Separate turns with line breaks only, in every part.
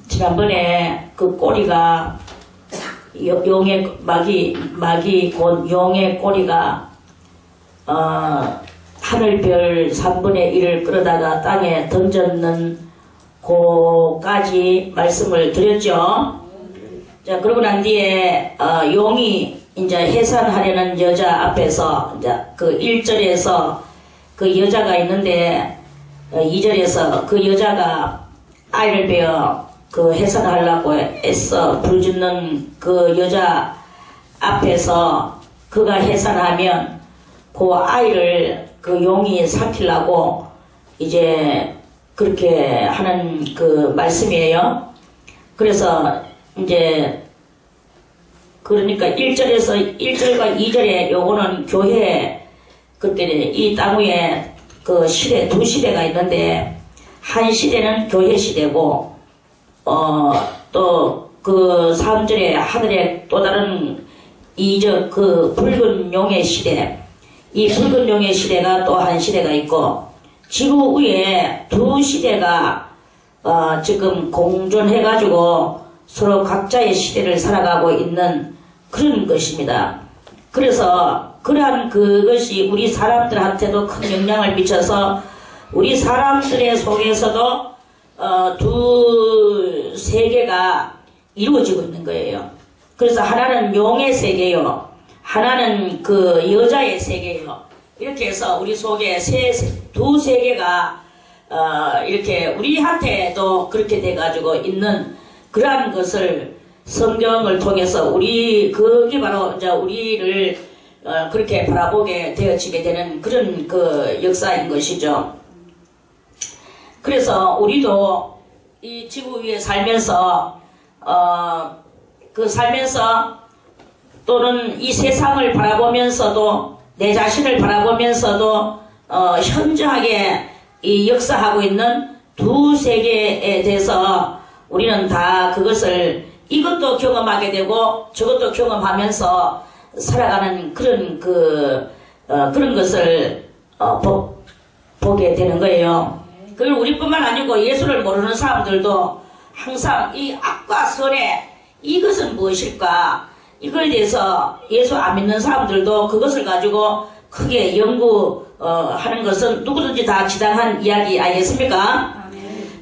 지난번에 그 꼬리가 용의 막이 곧 용의 꼬리가 하늘별 3분의 1을 끌어다가 땅에 던졌는 고까지 말씀을 드렸죠. 자, 그러고 난 뒤에 용이 이제 해산하려는 여자 앞에서 이제 그 1절에서 그 여자가 있는데 2절에서 그 여자가 아이를 베어 그 해산하려고 애써 부르짖는 그 여자 앞에서 그가 해산하면 그 아이를 그 용이 삼키려고 이제 그렇게 하는 그 말씀이에요. 그래서 이제 그러니까 1절과 2절에 요거는 교회 그때 이 땅 위에 그 시대 두 시대가 있는데 한 시대는 교회 시대고 또 그 3절에 하늘에 또 다른 그 붉은 용의 시대, 이 붉은 용의 시대가 또 한 시대가 있고 지구 위에 두 시대가 지금 공존해가지고 서로 각자의 시대를 살아가고 있는 그런 것입니다. 그래서 그러한 그것이 우리 사람들한테도 큰 영향을 미쳐서 우리 사람들의 속에서도 두 세계가 이루어지고 있는 거예요. 그래서 하나는 용의 세계요, 하나는 그 여자의 세계요. 이렇게 해서 우리 속에 두 세계가 이렇게 우리한테도 그렇게 돼가지고 있는 그러한 것을 성경을 통해서 그게 바로 이제 우리를 그렇게 바라보게 되어지게 되는 그런 그 역사인 것이죠. 그래서 우리도 이 지구 위에 살면서 또는 이 세상을 바라보면서도 내 자신을 바라보면서도 현저하게 이 역사하고 있는 두 세계에 대해서 우리는 다 그것을 이것도 경험하게 되고 저것도 경험하면서 살아가는 그런 그런 것을 보게 되는 거예요. 그리고 우리뿐만 아니고 예수를 모르는 사람들도 항상 이 악과 선의 이것은 무엇일까? 이거에 대해서 예수 안 믿는 사람들도 그것을 가지고 크게 연구하는 것은 누구든지 다 지당한 이야기 아니겠습니까?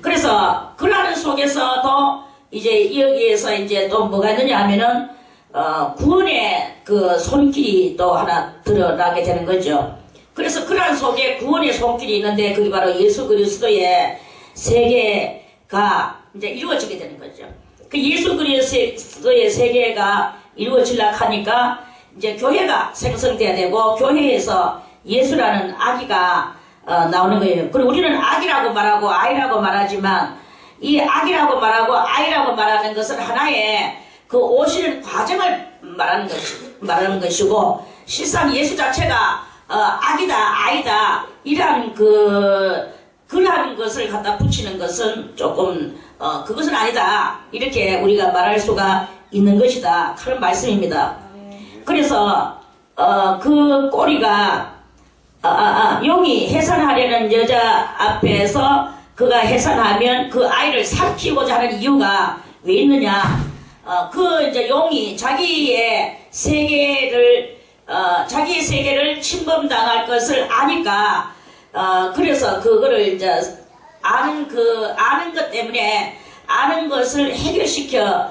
그래서 그러는 속에서도 이제 여기에서 이제 또 뭐가 있느냐 하면은 구원의 그 손길이 또 하나 드러나게 되는 거죠. 그래서 그러한 속에 구원의 손길이 있는데 그게 바로 예수 그리스도의 세계가 이제 이루어지게 되는 거죠. 그 예수 그리스도의 세계가 이루어지려고 하니까 이제 교회가 생성돼야 되고 교회에서 예수라는 아기가 나오는 거예요. 그리고 우리는 아기라고 말하고 아이라고 말하지만 이 아기라고 말하고 아이라고 말하는 것은 하나의 그 오시는 과정을 말하는 것이고 실상 예수 자체가 아기다 아이다 이러한 그러한 것을 갖다 붙이는 것은 조금 그것은 아니다 이렇게 우리가 말할 수가 있는 것이다 그런 말씀입니다. 그래서 그 꼬리가 용이 해산하려는 여자 앞에서 그가 해산하면 그 아이를 삼키고자 하는 이유가 왜 있느냐? 이제 용이 자기의 세계를 침범당할 것을 아니까, 그래서 그거를 이제 아는 것 때문에 아는 것을 해결시켜,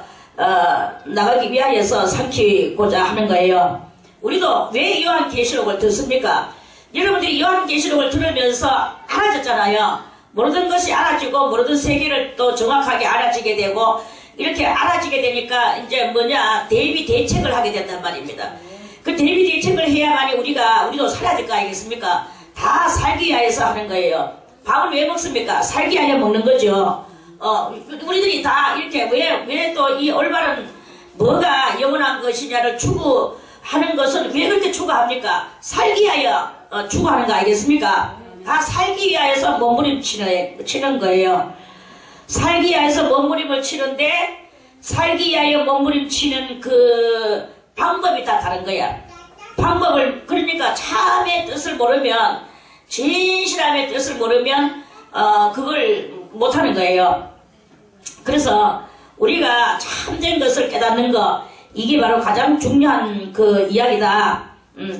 나가기 위하여서 삼키고자 하는 거예요. 우리도 왜 요한계시록을 듣습니까? 여러분들이 요한계시록을 들으면서 알아졌잖아요. 모르던 것이 알아지고 모르던 세계를 또 정확하게 알아지게 되고 이렇게 알아지게 되니까 이제 대비 대책을 하게 된단 말입니다. 그 대비 대책을 해야만이 우리도 살아야 될 거 아니겠습니까? 다 살기 위하여서 하는 거예요. 밥을 왜 먹습니까? 살기 위하여 먹는 거죠. 우리들이 다 이렇게 왜 또 이 올바른 뭐가 영원한 것이냐를 추구하는 것은 왜 그렇게 추구합니까? 살기 위하여 추구하는 거 아니겠습니까? 다 살기 위하여서 몸부림치는 거예요. 살기 위하여서 몸부림을 치는데 살기 위하여 몸부림치는 그 방법이 다 다른 거야. 방법을 그러니까 참의 뜻을 모르면 진실함의 뜻을 모르면 그걸 못하는 거예요. 그래서 우리가 참된 것을 깨닫는 거, 이게 바로 가장 중요한 그 이야기다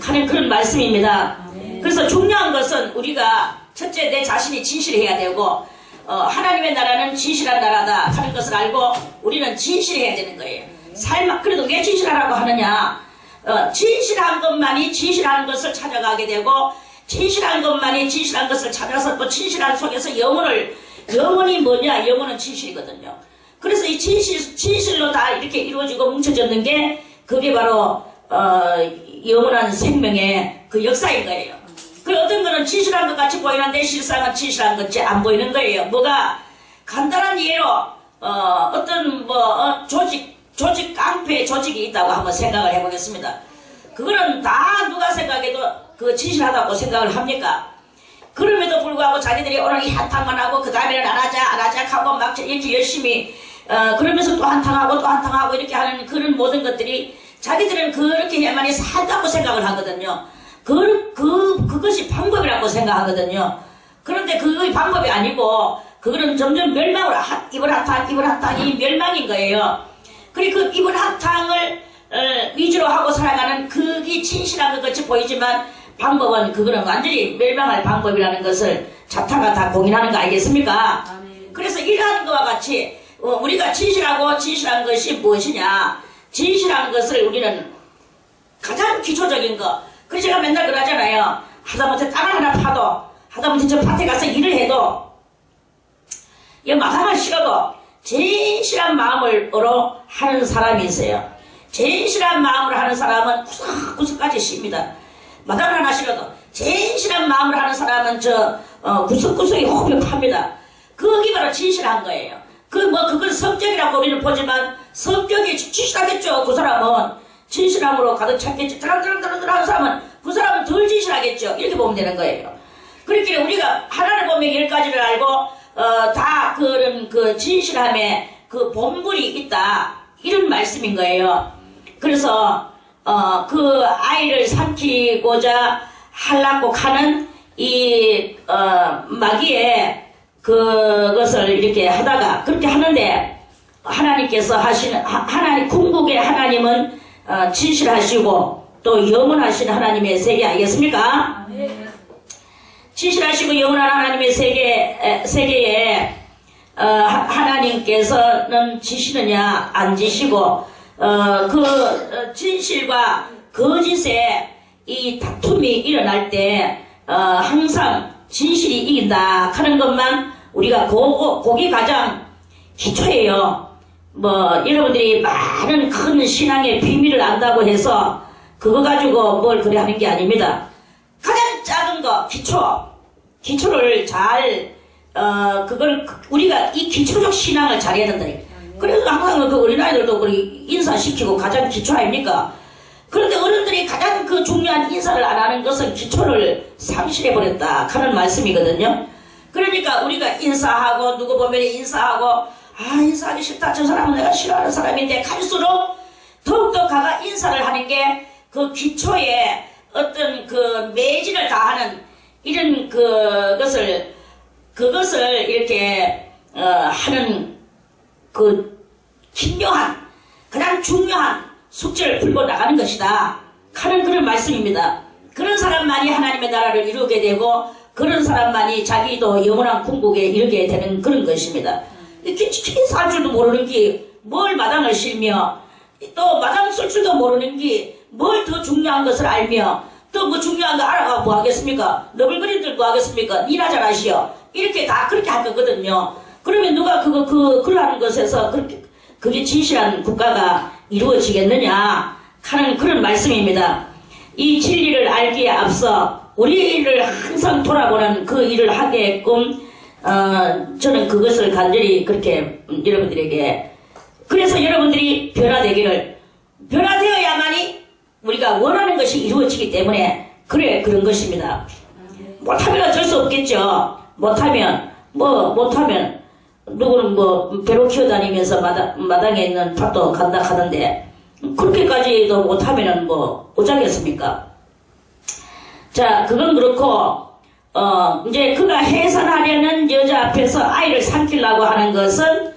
하는 그런 말씀입니다. 그래서 중요한 것은 우리가 첫째 내 자신이 진실해야 되고 하나님의 나라는 진실한 나라다 하는 것을 알고 우리는 진실해야 되는 거예요. 그래도 왜 진실하라고 하느냐, 진실한 것만이 진실한 것을 찾아가게 되고 진실한 것만이 진실한 것을 찾아서 또 진실한 속에서 영혼이 뭐냐, 영혼은 진실이거든요. 그래서 이 진실로 다 이렇게 이루어지고 뭉쳐졌는 게 그게 바로 영원한 생명의 그 역사인 거예요. 그 어떤 거는 진실한 것 같이 보이는데 실상은 진실한 것 같이 안 보이는 거예요. 뭐가 간단한 예로 어떤 조직 깡패 조직이 있다고 한번 생각을 해보겠습니다. 그거는 다 누가 생각해도 그 진실하다고 생각을 합니까? 그럼에도 불구하고 자기들이 오늘 이 한탕만 하고 그 다음에는 안 하자 하고 막 이렇게 열심히 그러면서 또 한탕하고 또 한탕하고 이렇게 하는 그런 모든 것들이 자기들은 그렇게 해야만이 산다고 생각을 하거든요. 그것이 방법이라고 생각하거든요. 그런데 그게 방법이 아니고 그거는 점점 멸망으로 이불 한탕이 멸망인 거예요. 그리고 그 이불 한탕을 위주로 하고 살아가는 그게 진실한 것 같이 보이지만 방법은 그거는 완전히 멸망할 방법이라는 것을 자타가 다 공인하는 거 아니겠습니까? 그래서 이러한 것과 같이 우리가 진실한 것이 무엇이냐, 진실한 것을 우리는 가장 기초적인 거, 그래서 제가 맨날 그러잖아요. 하다못해 땅을 하나 파도, 하다못해 저 밭에 가서 일을 해도 이 마당을 실어도 진실한 마음으로 하는 사람이 있어요. 진실한 마음으로 하는 사람은 구석구석까지 씁니다. 마당을 하나 실어도 진실한 마음으로 하는 사람은 구석구석에 홈을 팝니다. 그게 바로 진실한 거예요. 그건 성격이라고 우리는 보지만 성격이 진실하겠죠. 그 사람은 진실함으로 가득 찼겠죠. 드랑드랑드랑드랑 사람은 그 사람은 덜 진실하겠죠. 이렇게 보면 되는 거예요. 그렇게 우리가 하나를 보면 10가지를 알고 다 그런 그 진실함에 그 본분이 있다, 이런 말씀인 거예요. 그래서 그 아이를 삼키고자 하려고 하는 이 마귀의 그것을 이렇게 하다가 그렇게 하는데 하나님께서 하나님 궁극의 하나님은 진실하시고 또 영원하신 하나님의 세계 아니겠습니까? 진실하시고 영원한 하나님의 세계에 하나님께서는 지시느냐 안 지시고 그 진실과 거짓의 이 다툼이 일어날 때 항상 진실이 이긴다 하는 것만 우리가 그게 가장 기초예요. 여러분들이 많은 큰 신앙의 비밀을 안다고 해서 그거 가지고 뭘 그래 하는 게 아닙니다. 가장 작은 거, 기초를 잘 그걸 우리가 이 기초적 신앙을 잘해야 된다. 그래서 항상 그 어린아이들도 우리 인사시키고 가장 기초 아닙니까? 그런데 어른들이 가장 그 중요한 인사를 안 하는 것은 기초를 상실해버렸다 하는 말씀이거든요. 그러니까 우리가 인사하고 누구 보면 인사하고 인사하기 싫다, 저 사람은 내가 싫어하는 사람인데 갈수록 더욱더 가가 인사를 하는 게 그 기초에 어떤 그 매진을 다하는 이런 그것을 이렇게 하는 그 긴묘한 가장 중요한 숙제를 풀고 나가는 것이다 하는 그런 말씀입니다. 그런 사람만이 하나님의 나라를 이루게 되고 그런 사람만이 자기도 영원한 궁극에 이르게 되는 그런 것입니다. 인사할 줄도 모르는 게 뭘 마당을 실며 또 마당 쓸 줄도 모르는 게 뭘 더 중요한 것을 알며 또 뭐 중요한 거 알아가 뭐 하겠습니까? 너블그린들 뭐 하겠습니까? 니나 잘하시오. 이렇게 다 그렇게 할 거거든요. 그러면 누가 그러한 것에서 그게 진실한 국가가 이루어지겠느냐 하는 그런 말씀입니다. 이 진리를 알기에 앞서 우리를 항상 돌아보는 그 일을 하게끔 저는 그것을 간절히 그렇게 여러분들에게, 그래서 여러분들이 변화되어야만이 우리가 원하는 것이 이루어지기 때문에 그런 것입니다. 못하면 어쩔 수 없겠죠. 못하면 누구는 배로 키워다니면서 마당에 있는 밭도 간다 하는데 그렇게까지도 못하면은 어쩌겠습니까? 자, 그건 그렇고 이제 그가 해산하려는 여자 앞에서 아이를 삼키려고 하는 것은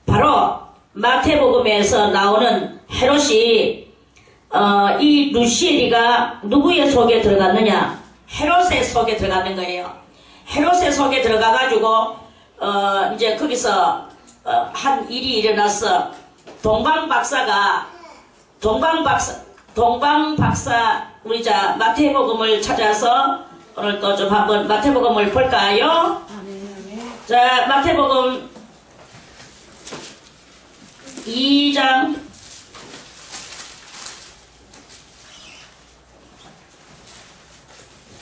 바로 마태복음에서 나오는 헤롯이 이 루시엘이가 누구의 속에 들어갔느냐? 헤롯의 속에 들어가는 거예요. 헤롯의 속에 들어가가지고 이제 거기서 한 일이 일어났어. 동방박사 우리 자 마태복음을 찾아서 오늘 또 좀 한번 마태복음을 볼까요? 자, 마태복음 2장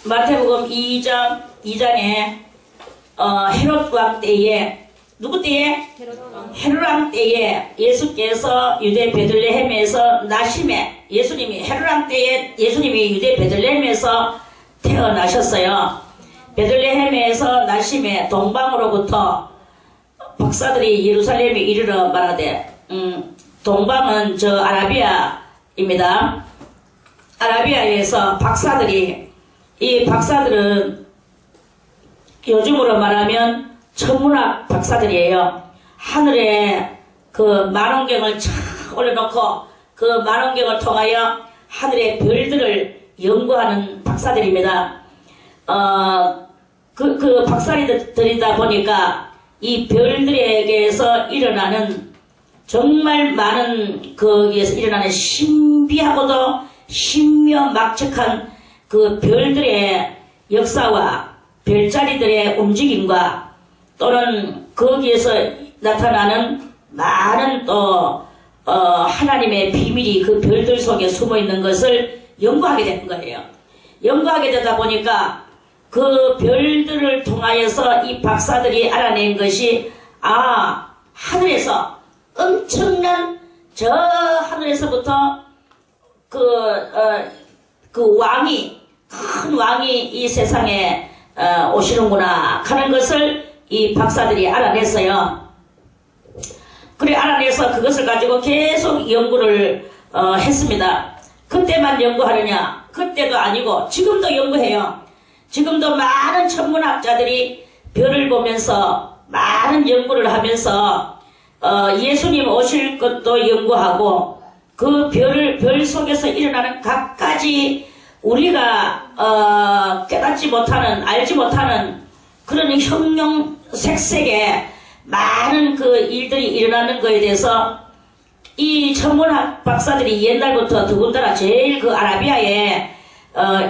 마태복음 2장에 헤롯 왕 때에 누구 때에? 헤롯 왕 때에 예수께서 유대 베들레헴에서 나심에 예수님이 헤롯 왕 때에 예수님이 유대 베들레헴에서 태어나셨어요. 베들레헴에서 나심에 동방으로부터 박사들이 예루살렘에 이르러 말하되 동방은 저 아라비아입니다. 아라비아에서 박사들이 이 박사들은 요즘으로 말하면 천문학 박사들이에요. 하늘에 그 만원경을 착 올려놓고 그 만원경을 통하여 하늘의 별들을 연구하는 박사들입니다. 그 박사들이다 보니까 이 별들에게서 일어나는 정말 많은 거기에서 일어나는 신비하고도 신묘막측한 그 별들의 역사와 별자리들의 움직임과 또는 거기에서 나타나는 많은 또 하나님의 비밀이 그 별들 속에 숨어 있는 것을 연구하게 되는 거예요. 연구하게 되다 보니까 그 별들을 통하여서 이 박사들이 알아낸 것이 하늘에서 엄청난 저 하늘에서부터 그 왕이 큰 왕이 이 세상에 오시는구나 하는 것을 이 박사들이 알아냈어요. 그래 알아내서 그것을 가지고 계속 연구를 했습니다. 그때만 연구하느냐? 그때도 아니고 지금도 연구해요. 지금도 많은 천문학자들이 별을 보면서 많은 연구를 하면서 예수님 오실 것도 연구하고 그 별 속에서 일어나는 각가지 우리가 깨닫지 못하는 알지 못하는 그런 형용색색의 많은 그 일들이 일어나는 거에 대해서 이 천문학 박사들이 옛날부터 더군다나 제일 그 아라비아에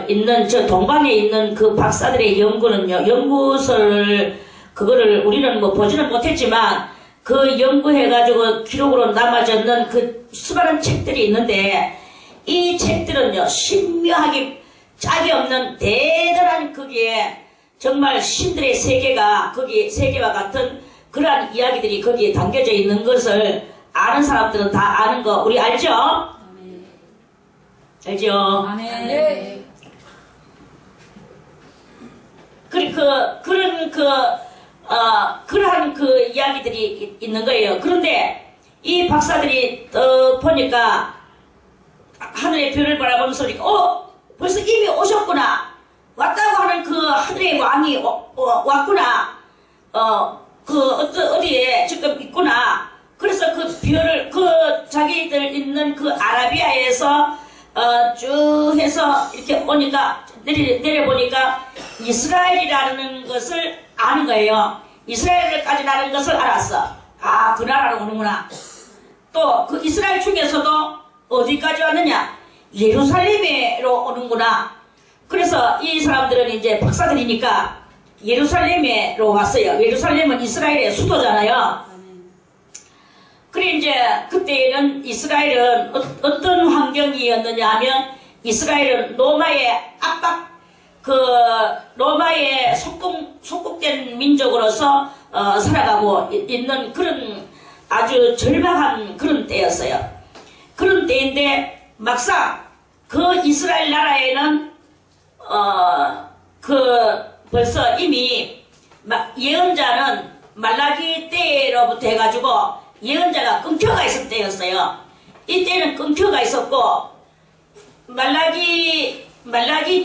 있는 저 동방에 있는 그 박사들의 연구는요, 연구서를 그거를 우리는 뭐 보지는 못했지만 그 연구해가지고 기록으로 남아졌는 그 수많은 책들이 있는데 이 책들은요 신묘하게 짝이 없는 대단한 거기에 정말 신들의 세계가 거기 세계와 같은 그러한 이야기들이 거기에 담겨져 있는 것을 아는 사람들은 다 아는 거 우리 알죠? 알죠?
네.
그러한 그 이야기들이 있는 거예요. 그런데 이 박사들이 보니까 하늘의 별을 바라보면서 벌써 이미 오셨구나. 왔다고 하는 그 하늘의 왕이 왔구나. 어디에 지금 있구나. 그래서 그 별을, 자기들 있는 그 아라비아에서, 쭉 해서 이렇게 오니까, 내려보니까 이스라엘이라는 것을 아는 거예요. 이스라엘까지 아는 것을 알았어. 그 나라로 오는구나. 또 그 이스라엘 중에서도 어디까지 왔느냐? 예루살렘으로 오는구나. 그래서 이 사람들은 이제 박사들이니까 예루살렘으로 왔어요. 예루살렘은 이스라엘의 수도잖아요. 그래 이제 그때는 이스라엘은 어떤 환경이었느냐 하면 이스라엘은 로마의 압박, 로마의 속국된 민족으로서 살아가고 있는 그런 아주 절박한 그런 때였어요. 그런 때인데 막상 그 이스라엘 나라에는 벌써 이미 예언자는 말라기 때로부터 해가지고 예언자가 끊겨가 있을 때였어요. 이때는 끊겨가 있었고 말라기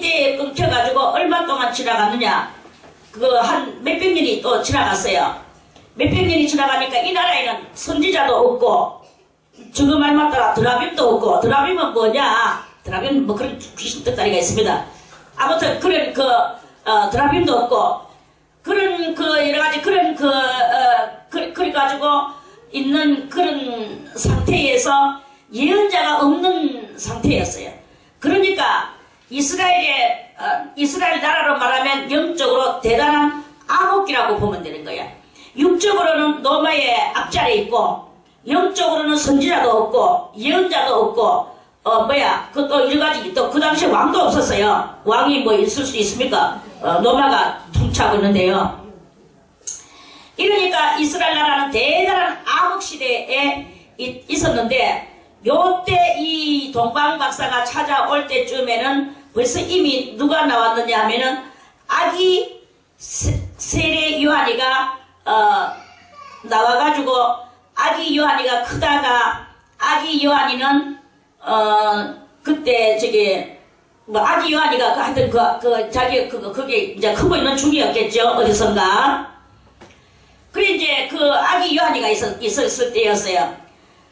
때에 끊겨가지고 얼마 동안 지나갔느냐? 한 몇백 년이 또 지나갔어요. 몇백 년이 지나가니까 이 나라에는 선지자도 없고, 저거 말 맞다가 드라빔도 없고, 드라빔은 뭐냐? 드라빔은 뭐 그런 귀신 뜻다리가 있습니다. 아무튼 그런 드라빔도 없고, 그런 여러 가지 그런 그래가지고 있는 그런 상태에서 예언자가 없는 상태였어요. 그러니까 이스라엘 나라로 말하면 영적으로 대단한 암흑기라고 보면 되는 거야. 육적으로는 노마의 앞자리에 있고, 영적으로는 선지자도 없고, 예언자도 없고, 또 여러 가지, 또 그 당시에 왕도 없었어요. 왕이 뭐 있을 수 있습니까? 노마가 통치하고 있는데요. 이러니까 이스라엘 나라는 대단한 암흑시대에 있었는데, 요때 이 동방박사가 찾아올 때쯤에는 벌써 이미 누가 나왔느냐 하면은 아기 세례 요한이가 나와가지고, 아기 요한이가 크다가, 아기 요한이는 그때 아기 요한이가 하여튼 그게 이제 크고 있는 중이었겠죠, 어디선가. 그래 이제 아기 요한이가 있었을 때였어요.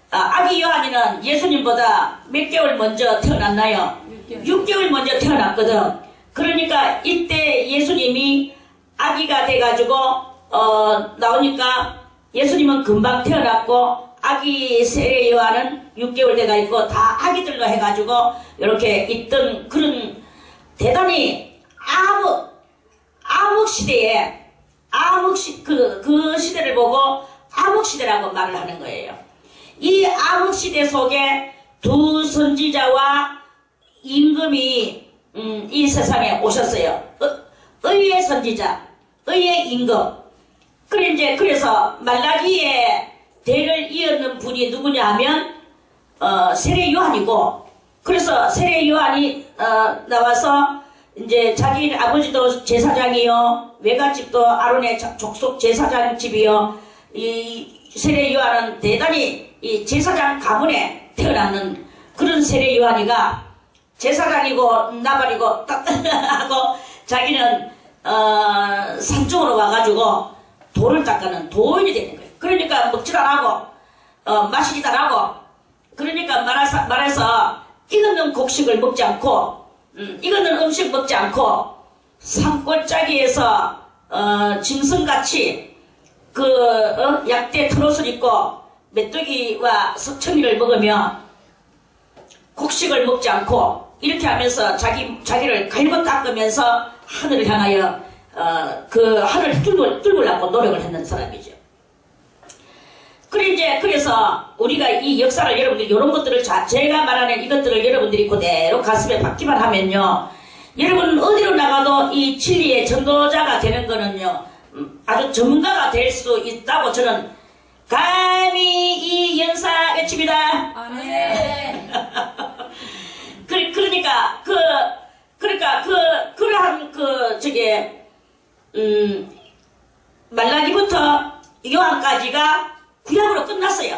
아기 요한이는 예수님보다 몇 개월 먼저 태어났나요? 6개월 먼저 태어났거든. 그러니까 이때 예수님이 아기가 돼가지고 나오니까 예수님은 금방 태어났고, 아기 세례 요한은 6개월 돼가 있고, 다 아기들로 해가지고 이렇게 있던 그런 대단히 암흑 시대에 그 시대를 보고 암흑 시대라고 말을 하는 거예요. 이 암흑 시대 속에 두 선지자와 임금이 이 세상에 오셨어요. 의의 선지자, 의의 임금. 그래서 말라기의 대를 이었는 분이 누구냐 하면 세례 요한이고, 그래서 세례 요한이 나와서 이제 자기 아버지도 제사장이요, 외갓집도 아론의 족속 제사장 집이요. 이 세례 요한은 대단히 이 제사장 가문에 태어나는 그런 세례 요한이가 제사장이고 나발이고 하고, 자기는 산중으로 와가지고 돌을 닦는 도인이 되는 거예요. 그러니까 먹질 안 하고 마시지도 안 하고, 그러니까 말해서 익은 곡식을 먹지 않고, 익은 음식 먹지 않고, 산골짜기에서 짐승같이 약대 트롯을 입고 메뚜기와 석청이를 먹으며 곡식을 먹지 않고, 이렇게 하면서 자기를 갈고 닦으면서 하늘을 향하여 하늘을 뚫으려고 노력을 했는 사람이죠. 그래서 우리가 이 역사를 여러분들이 이런 것들을 제가 말하는 이것들을 여러분들이 그대로 가슴에 박기만 하면요, 여러분 어디로 나가도 이 진리의 전도자가 되는 거는요, 아주 전문가가 될 수 있다고 저는 감히 이 연사 외칩니다. 아멘. 그러니까 그러한 말라기부터 요한까지가 구약으로 끝났어요.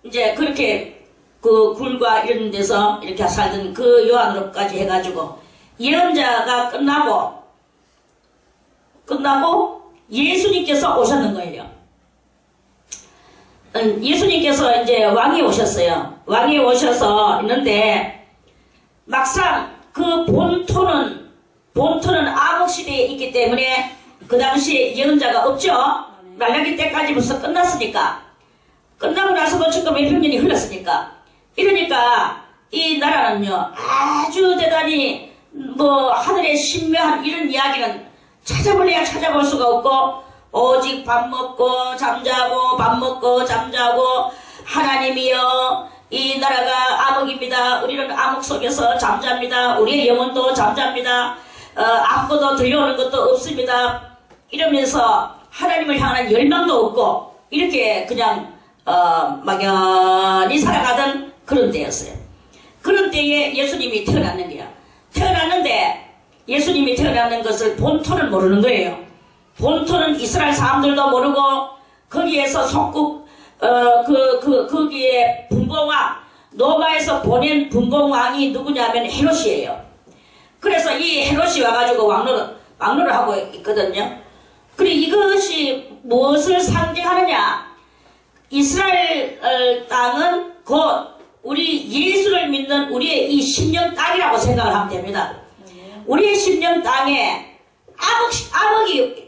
이제 그렇게 굴과 이런 데서 이렇게 살던 그 요한으로까지 해가지고 예언자가 끝나고 예수님께서 오셨는 거예요. 예수님께서 이제 왕이 오셨어요. 왕이 오셔서 있는데, 막상 그 본토는 암흑시대에 있기 때문에 그 당시에 예언자가 없죠. 말라기 때까지 벌써 끝났으니까. 끝나고 나서도 지금 몇백 년이 흘렀으니까. 이러니까 이 나라는요, 아주 대단히 하늘의 신묘한 이런 이야기는 찾아볼래야 찾아볼 수가 없고, 오직 밥 먹고 잠자고 밥 먹고 잠자고, 하나님이여 이 나라가 암흑입니다. 우리는 암흑 속에서 잠잡니다. 우리의 영혼도 잠잡니다. 아무것도 들려오는 것도 없습니다. 이러면서 하나님을 향한 열망도 없고, 이렇게 그냥 막연히 살아가던 그런 때였어요. 그런 때에 예수님이 태어났는 거야. 태어났는데 예수님이 태어나는 것을 본토는 모르는 거예요. 본토는 이스라엘 사람들도 모르고, 거기에서 속국 거기에 분봉왕, 노마에서 보낸 분봉왕이 누구냐면 헤롯이에요. 그래서 이 헤롯이 와가지고 왕노를 하고 있거든요. 그리고 이것이 무엇을 상징하느냐? 이스라엘 땅은 곧 우리 예수를 믿는 우리의 이 심령 땅이라고 생각을 하면 됩니다. 우리의 심령 땅에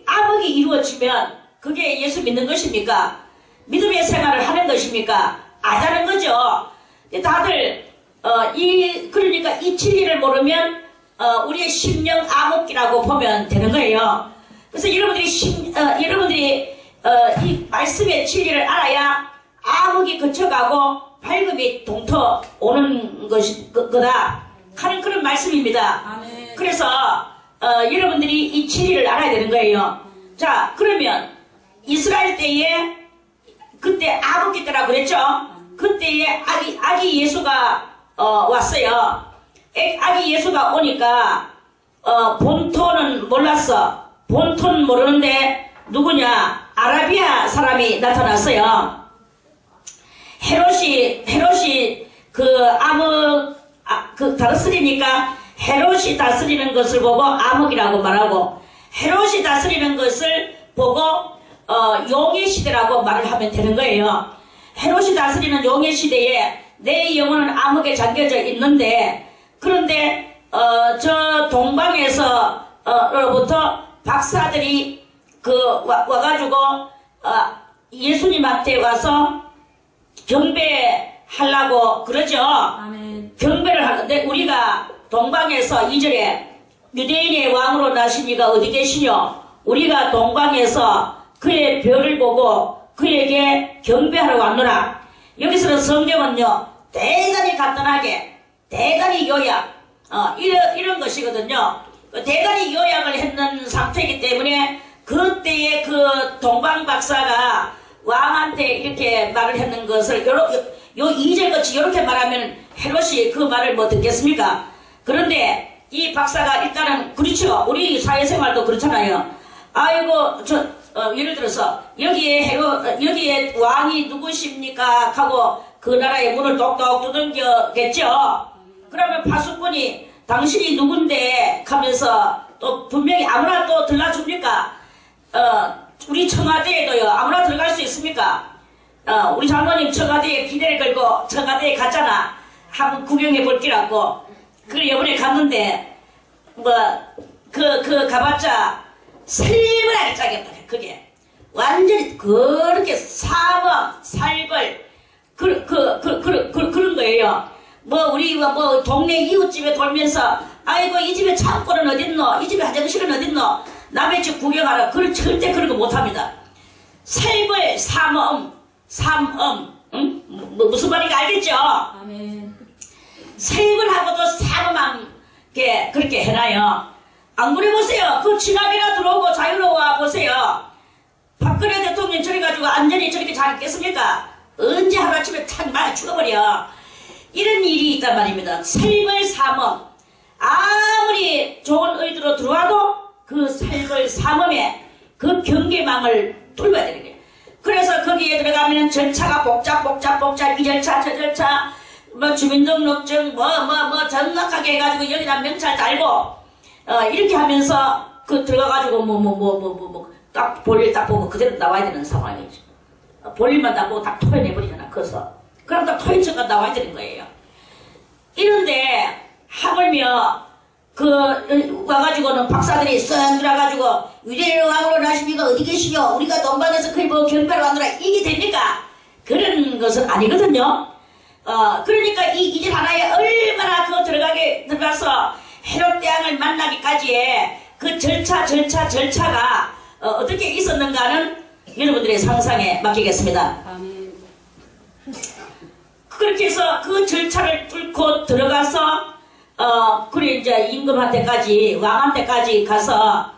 암흑이 이루어지면 그게 예수 믿는 것입니까? 믿음의 생활을 하는 것입니까? 아다는 거죠. 다들 그러니까 이 진리를 모르면 우리의 심령 암흑기라고 보면 되는 거예요. 그래서 여러분들이 이 말씀의 진리를 알아야 암흑이 거쳐가고 밝음이 동터 오는 거다 하는 그런 말씀입니다.
아멘.
그래서 여러분들이 이 진리를 알아야 되는 거예요. 자, 그러면 이스라엘 때에 그때 암흑기 때라고 그랬죠? 그때에 아기 예수가 왔어요. 아기 예수가 오니까 본토는 몰랐어. 본토는 모르는데 누구냐? 아라비아 사람이 나타났어요. 헤롯이 다스리니까 헤롯이 다스리는 것을 보고 암흑이라고 말하고, 헤롯이 다스리는 것을 보고 용의 시대라고 말을 하면 되는 거예요. 헤롯이 다스리는 용의 시대에 내 영혼은 암흑에 잠겨져 있는데, 그런데 저 동방에서로부터 박사들이 와가지고 예수님한테 와서 경배하려고 그러죠.
아멘.
경배를 하는데, 우리가 동방에서 2절에 유대인의 왕으로 나신 이가 어디 계시뇨? 우리가 동방에서 그의 별을 보고 그에게 경배하러 왔노라. 여기서는 성경은요, 대단히 간단하게, 대단히 요약, 이런 것이거든요. 대단히 요약을 했는 상태이기 때문에 그때의 그 동방 박사가 왕한테 이렇게 말을 했는 것을 요 2절같이 이렇게 말하면 헤롯이 그 말을 뭐 듣겠습니까? 그런데 이 박사가 일단은 그렇죠. 우리 사회생활도 그렇잖아요. 아이고 예를 들어서 여기에 왕이 누구십니까? 하고 그 나라의 문을 똑똑 두들겨겠죠. 그러면 파수꾼이 당신이 누군데? 하면서 또 분명히 아무나 또 들어줍니까? 우리 청와대에도요, 아무나 들어갈 수 있습니까? 우리 장모님 청와대에 기대를 걸고 청와대에 갔잖아. 한번 구경해 볼기라고. 그래, 이번에 갔는데, 가봤자, 살벌하게 짜겠다, 그게. 완전히, 그렇게 사막, 살벌, 그런 거예요. 우리 동네 이웃집에 돌면서, 아이고, 이 집에 창고는 어딨노? 이 집에 화장실은 어딨노? 남의 집 구경하러, 절대 그런 거 못합니다. 살벌, 삼엄, 응? 무슨 말인지 알겠죠?
아멘.
살벌하고도 삼엄하게 그렇게 해놔요. 안 그래 보세요. 그 진압이나 들어오고 자유로워 보세요. 박근혜 대통령 저래 가지고 안전히 저렇게 잘 있겠습니까? 언제 하루아침에 탁 맞아 죽어버려. 이런 일이 있단 말입니다. 살벌 삼엄. 아무리 좋은 의도로 들어와도 그 살벌 삼엄에 그 경계망을 뚫어야 되는 거예요. 그래서 거기에 들어가면 절차가 복잡 이 절차 저 절차 주민등록증 정확하게 해가지고 여기다 명찰 달고 이렇게 하면서 들어가가지고 딱 볼일 딱 보고 그대로 나와야 되는 상황이죠. 볼일만 딱 보고 딱 토해내버리잖아. 그럼 딱 토해쳐가 나와야 되는 거예요. 이런데 하물며 와가지고는 박사들이 쓱 들어가지고 유대인 왕으로 나십니까? 어디 계시죠? 우리가 동방에서 그리 경배를 왔노라. 이게 됩니까? 그런 것은 아니거든요. 그러니까 이 일 하나에 얼마나 들어가서 헤롯 대왕을 만나기까지의 그 절차가 어떻게 있었는가는 여러분들의 상상에 맡기겠습니다.
아멘.
그렇게 해서 그 절차를 뚫고 들어가서 그래 이제 임금한테까지 왕한테까지 가서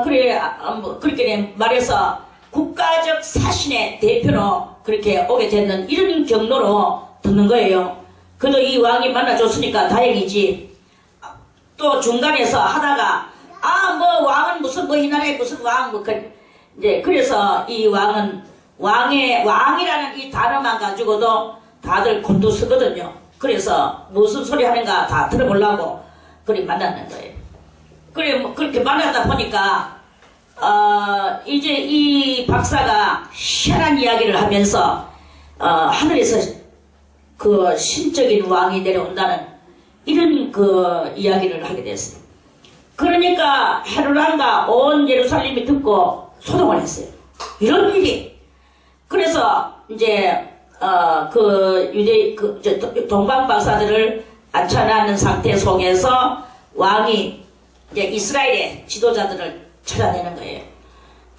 그렇게 말해서 국가적 사신의 대표로 그렇게 오게 되는 이런 경로로 듣는 거예요. 그래도 이 왕이 만나줬으니까 다행이지. 또 중간에서 하다가 왕은 이 나라에 무슨 왕 이제 그래서 이 왕은 왕이라는 이 단어만 가지고도 다들 곤두서거든요. 그래서 무슨 소리 하는가 다 들어보려고 그리 만났는 거예요. 그래 그렇게 만나다 보니까 이제 이 박사가 희한한 이야기를 하면서 하늘에서 그 신적인 왕이 내려온다는 이런 그 이야기를 하게 됐어요. 그러니까 헤롯 왕과 온 예루살렘이 듣고 소동을 했어요. 이런 일이. 그래서 이제 동방 박사들을 앉혀놓는 상태 속에서 왕이 이제 이스라엘의 지도자들을 찾아내는 거예요.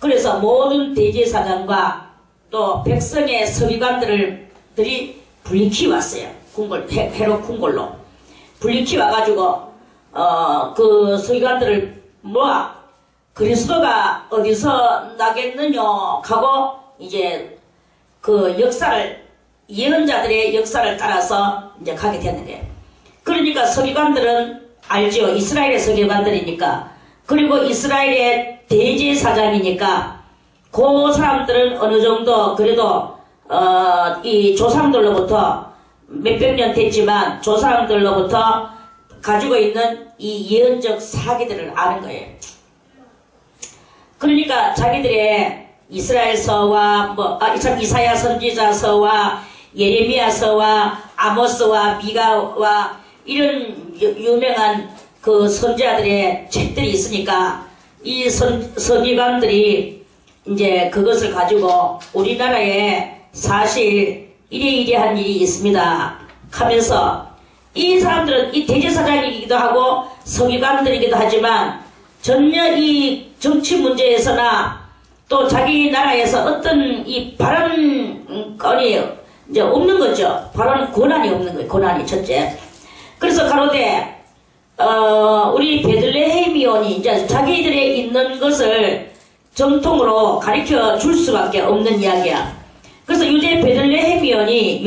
그래서 모든 대제사장과 또 백성의 서기관들이 불리키 왔어요. 헤롯 궁궐로 불리키 와가지고 그 서기관들을 모아 그리스도가 어디서 나겠느냐 하고 이제 그 역사를 예언자들의 역사를 따라서 이제 가게 되는 거예요. 그러니까 서기관들은 알죠. 이스라엘의 서기관들이니까. 그리고 이스라엘의 대제사장이니까 그 사람들은 어느 정도 그래도 이 조상들로부터 몇백 년 됐지만 조상들로부터 가지고 있는 이 예언적 사기들을 아는 거예요. 그러니까 자기들의 이스라엘서와 이사야 선지자서와 예레미야서와 아모스와 미가와 이런 유명한 그 선지자들의 책들이 있으니까 이 서기관들이 이제 그것을 가지고 우리나라에 사실 이래이래한 일이 있습니다 하면서 이 사람들은 이 대제사장이기도 하고 서기관들이기도 하지만 전혀 이 정치 문제에서나 또 자기 나라에서 어떤 이 발언권이 이제 없는 거죠. 발언 권한이 없는 거예요. 권한이 첫째. 그래서 가로되 우리 베들레헴이온이 이제 자기들의 있는 것을 정통으로 가르쳐 줄 수밖에 없는 이야기야. 그래서 유대 베들레헴이온이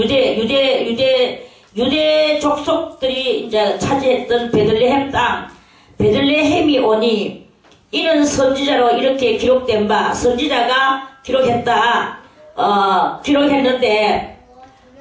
유대 족속들이 이제 차지했던 베들레헴 땅 베들레헴이온이 이는 선지자로 이렇게 기록된 바 선지자가 기록했다. 기록했는데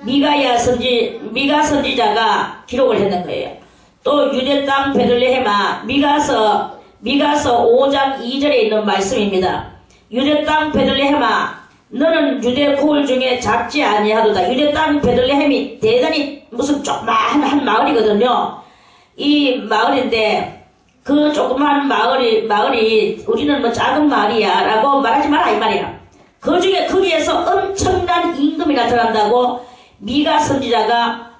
미가 선지자가 기록을 했는 거예요. 또 유대 땅 베들레헴아 미가서 5장 2절에 있는 말씀입니다. 유대 땅 베들레헴아 너는 유대 고을 중에 작지 아니하도다. 유대 땅 베들레헴이 대단히 무슨 조그마한 마을이거든요. 이 마을인데 그 조그만 마을이 우리는 뭐 작은 마을이야 라고 말하지 마라 이 말이야. 그 중에 거기에서 엄청난 임금이 나타난다고 미가 선지자가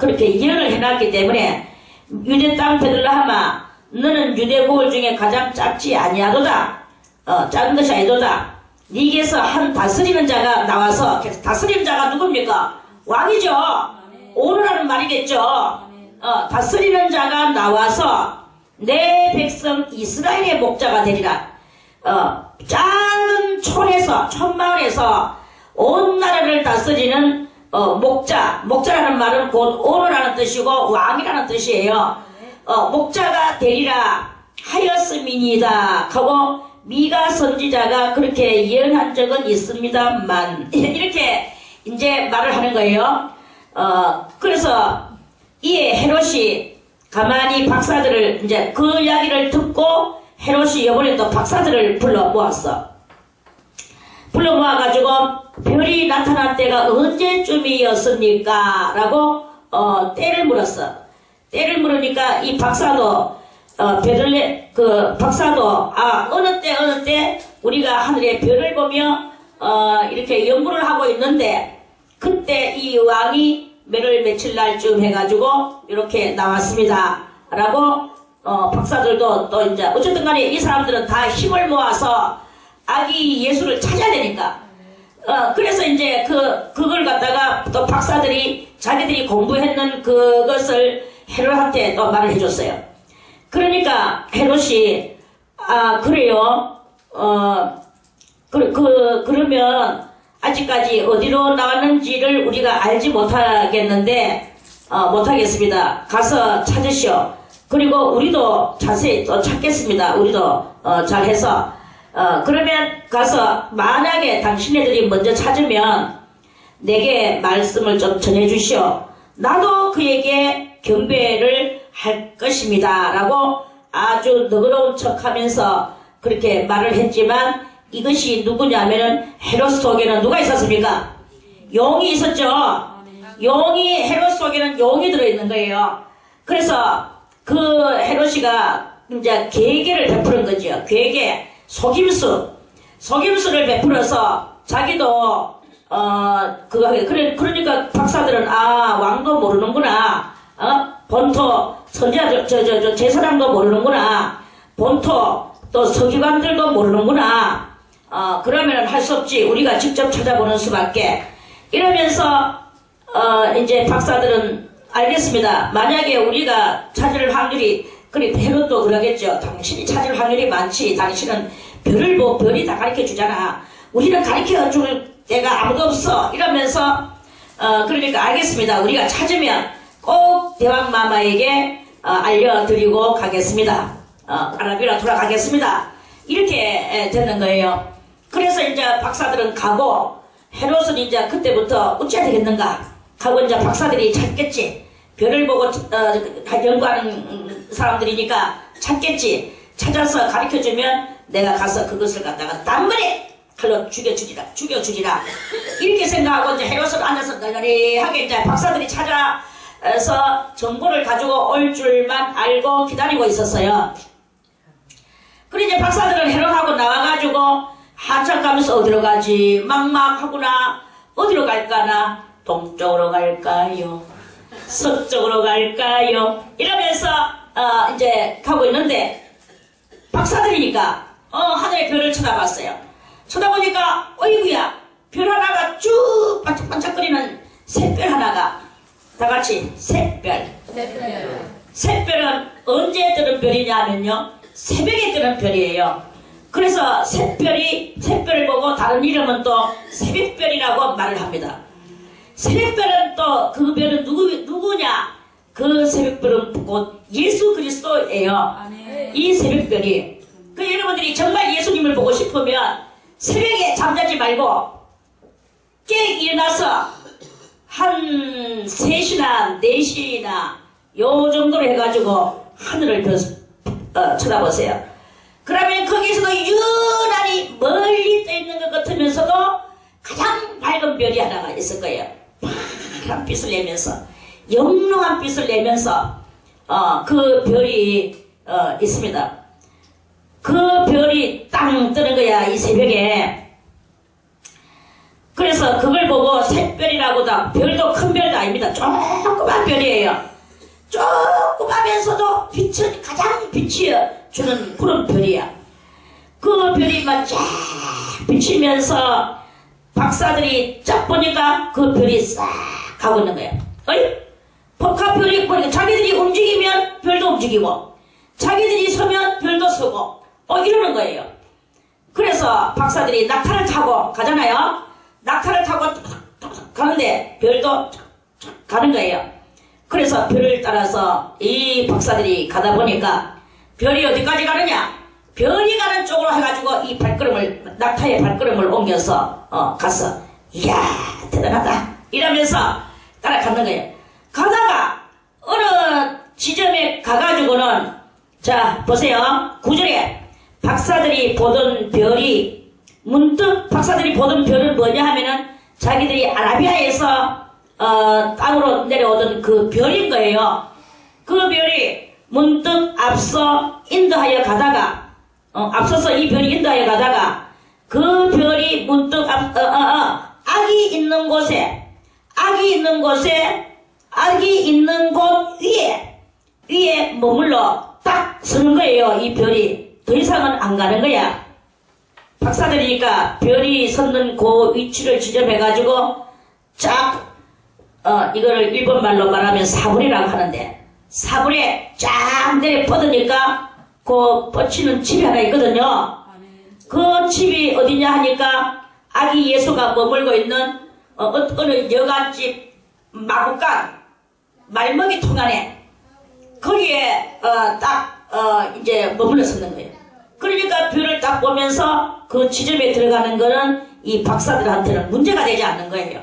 그렇게 예언을 해놨기 때문에 유대 땅 베들레헴아 너는 유대 고을 중에 가장 작지 아니하도다. 작은 것이 아니도다. 니게서 한 다스리는 자가 나와서 다스리는 자가 누굽니까? 왕이죠. 오르라는 말이겠죠. 다스리는 자가 나와서 내 백성 이스라엘의 목자가 되리라. 작은 촌마을에서 온 나라를 다스리는 목자라는 말은 곧 오르라는 뜻이고 왕이라는 뜻이에요. 목자가 되리라 하였음이니이다 하고 미가 선지자가 그렇게 예언한 적은 있습니다만 이렇게 이제 말을 하는 거예요. 그래서 이에 헤롯이 가만히 박사들을 이제 그 이야기를 듣고 헤롯이 이번에 또 박사들을 불러 모았어. 불러 모아가지고 별이 나타난 때가 언제쯤이었습니까? 라고 때를 물었어. 때를 물으니까 이 박사도 박사도 어느 때 우리가 하늘에 별을 보며 이렇게 연구를 하고 있는데 그때 이 왕이 며칠 날쯤 해가지고 이렇게 나왔습니다 라고 박사들도 또 이제 어쨌든 간에 이 사람들은 다 힘을 모아서 아기 예수를 찾아야 되니까 그래서 이제 그걸 갖다가 또 박사들이 자기들이 공부했는 그것을 헤롯한테 또 말을 해줬어요. 그러니까 헤롯이 그래요. 그러면 아직까지 어디로 나왔는지를 우리가 알지 못하겠는데 못하겠습니다. 가서 찾으시오. 그리고 우리도 자세히 또 찾겠습니다. 우리도 잘해서 그러면 가서 만약에 당신네들이 먼저 찾으면 내게 말씀을 좀 전해주시오. 나도 그에게 경배를 할 것입니다. 라고 아주 너그러운 척하면서 그렇게 말을 했지만 이것이 누구냐면은 헤롯 속에는 누가 있었습니까? 용이 있었죠. 용이 헤롯 속에는 용이 들어있는 거예요. 그래서 그 헤롯이가 이제 계계를 베푸는 거죠. 계계, 속임수를 베풀어서 자기도 그러니까 박사들은 왕도 모르는구나, 본토 선지자들 제사장도 모르는구나, 본토 또 서기관들도 모르는구나. 그러면 할 수 없지. 우리가 직접 찾아보는 수밖에. 이러면서 이제 박사들은 알겠습니다. 만약에 우리가 찾을 확률이, 그래 헤롯도 그러겠죠. 당신이 찾을 확률이 많지. 당신은 별이 다 가르쳐 주잖아. 우리는 가르쳐 줄 데가 아무도 없어. 이러면서 그러니까 알겠습니다. 우리가 찾으면 꼭 대왕마마에게 알려드리고 가겠습니다. 아라비라 돌아가겠습니다. 이렇게 되는 거예요. 그래서 이제 박사들은 가고, 헤롯은 이제 그때부터 어찌해야 되겠는가 하고 이제 박사들이 찾겠지. 별을 보고 연구하는 사람들이니까 찾겠지. 찾아서 가르쳐주면 내가 가서 그것을 갖다가 단번에 칼로 죽여주리라. 이렇게 생각하고 이제 헤롯은 앉아서 널널하게 이제 박사들이 찾아서 정보를 가지고 올 줄만 알고 기다리고 있었어요. 그리고 이제 박사들은 헤롯하고 나와가지고 한참 가면서 어디로 가지? 막막하구나. 어디로 갈까나? 동쪽으로 갈까요? 서쪽으로 갈까요? 이러면서 이제 가고 있는데 박사들이니까 하늘의 별을 쳐다봤어요. 쳐다보니까 어이구야, 별 하나가 쭉 반짝반짝거리는 샛별 하나가, 다같이 샛별. 샛별은 언제 뜨는 별이냐면요, 새벽에 뜨는 별이에요. 그래서 샛별을 보고 다른 이름은 또 새벽별이라고 말을 합니다. 새벽별은 또 그 별은 누구냐? 그 새벽별은 곧 예수 그리스도예요. 이 새벽별이. 그 여러분들이 정말 예수님을 보고 싶으면 새벽에 잠자지 말고 깨 일어나서 한 3시나 4시나 요 정도로 해가지고 하늘을 쳐다보세요. 그러면 거기서도 유난히 멀리 떠 있는 것 같으면서도 가장 밝은 별이 하나가 있을 거예요. 파란 빛을 내면서, 영롱한 빛을 내면서 그 별이 있습니다. 그 별이 땅 뜨는 거야, 이 새벽에. 그래서 그걸 보고 샛별이라고도, 별도 큰 별도 아닙니다. 조그만 별이에요. 조그마면서도 빛은 가장 빛이 주는 그런 별이야. 그 별이 막 쫙 비치면서 박사들이 쫙 보니까 그 별이 싹 가고 있는 거야. 복합별이 보니까 자기들이 움직이면 별도 움직이고, 자기들이 서면 별도 서고, 이러는 거예요. 그래서 박사들이 낙타를 타고 가잖아요. 낙타를 타고 가는데 별도 가는 거예요. 그래서 별을 따라서 이 박사들이 가다 보니까 별이 어디까지 가느냐? 별이 가는 쪽으로 해가지고 이 발걸음을, 낙타의 발걸음을 옮겨서 갔어. 이야, 대단하다 이러면서 따라가는 거예요. 가다가 어느 지점에 가가지고는, 자 보세요, 9절에 박사들이 보던 별이, 문득 박사들이 보던 별은 뭐냐 하면은 자기들이 아라비아에서 땅으로 내려오던 그 별인 거예요. 그 별이 문득 앞서 인도하여 가다가, 앞서서 이 별이 인도하여 가다가 그 별이 문득 악이 있는 곳에, 악이 있는 곳 위에 머물러 딱 서는 거예요. 이 별이 더 이상은 안 가는 거야. 박사들이니까 별이 섰는 그 위치를 지점해가지고 쫙, 이거를 일본말로 말하면 사불이라고 하는데, 사불에 쫙 내려 뻗으니까 그 뻗치는 집이 하나 있거든요. 그 집이 어디냐 하니까 아기 예수가 머물고 있는 어느 여관집 마구간 말먹이 통 안에, 거기에 이제 머물러 섰는 거예요. 그러니까 별을 딱 보면서 그 지점에 들어가는 거는 이 박사들한테는 문제가 되지 않는 거예요.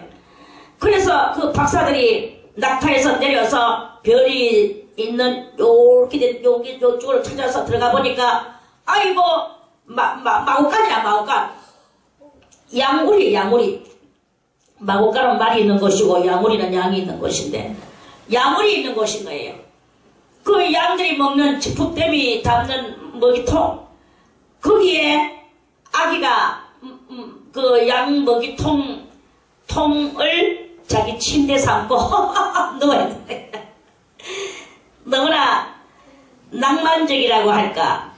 그래서 그 박사들이 낙타에서 내려서 별이 있는 여기 요쪽으로 찾아서 들어가 보니까, 아이고 마곡간이야, 마곡간. 양우리, 양우리. 마곡간은 말이 있는 곳이고, 양우리는 양이 있는 곳인데, 양우리 있는 곳인 거예요. 그 양들이 먹는 북댐이 담는 먹이통, 거기에 아기가 그 양 먹이통을 자기 침대 삼고 누워야 돼. 너무나 낭만적이라고 할까,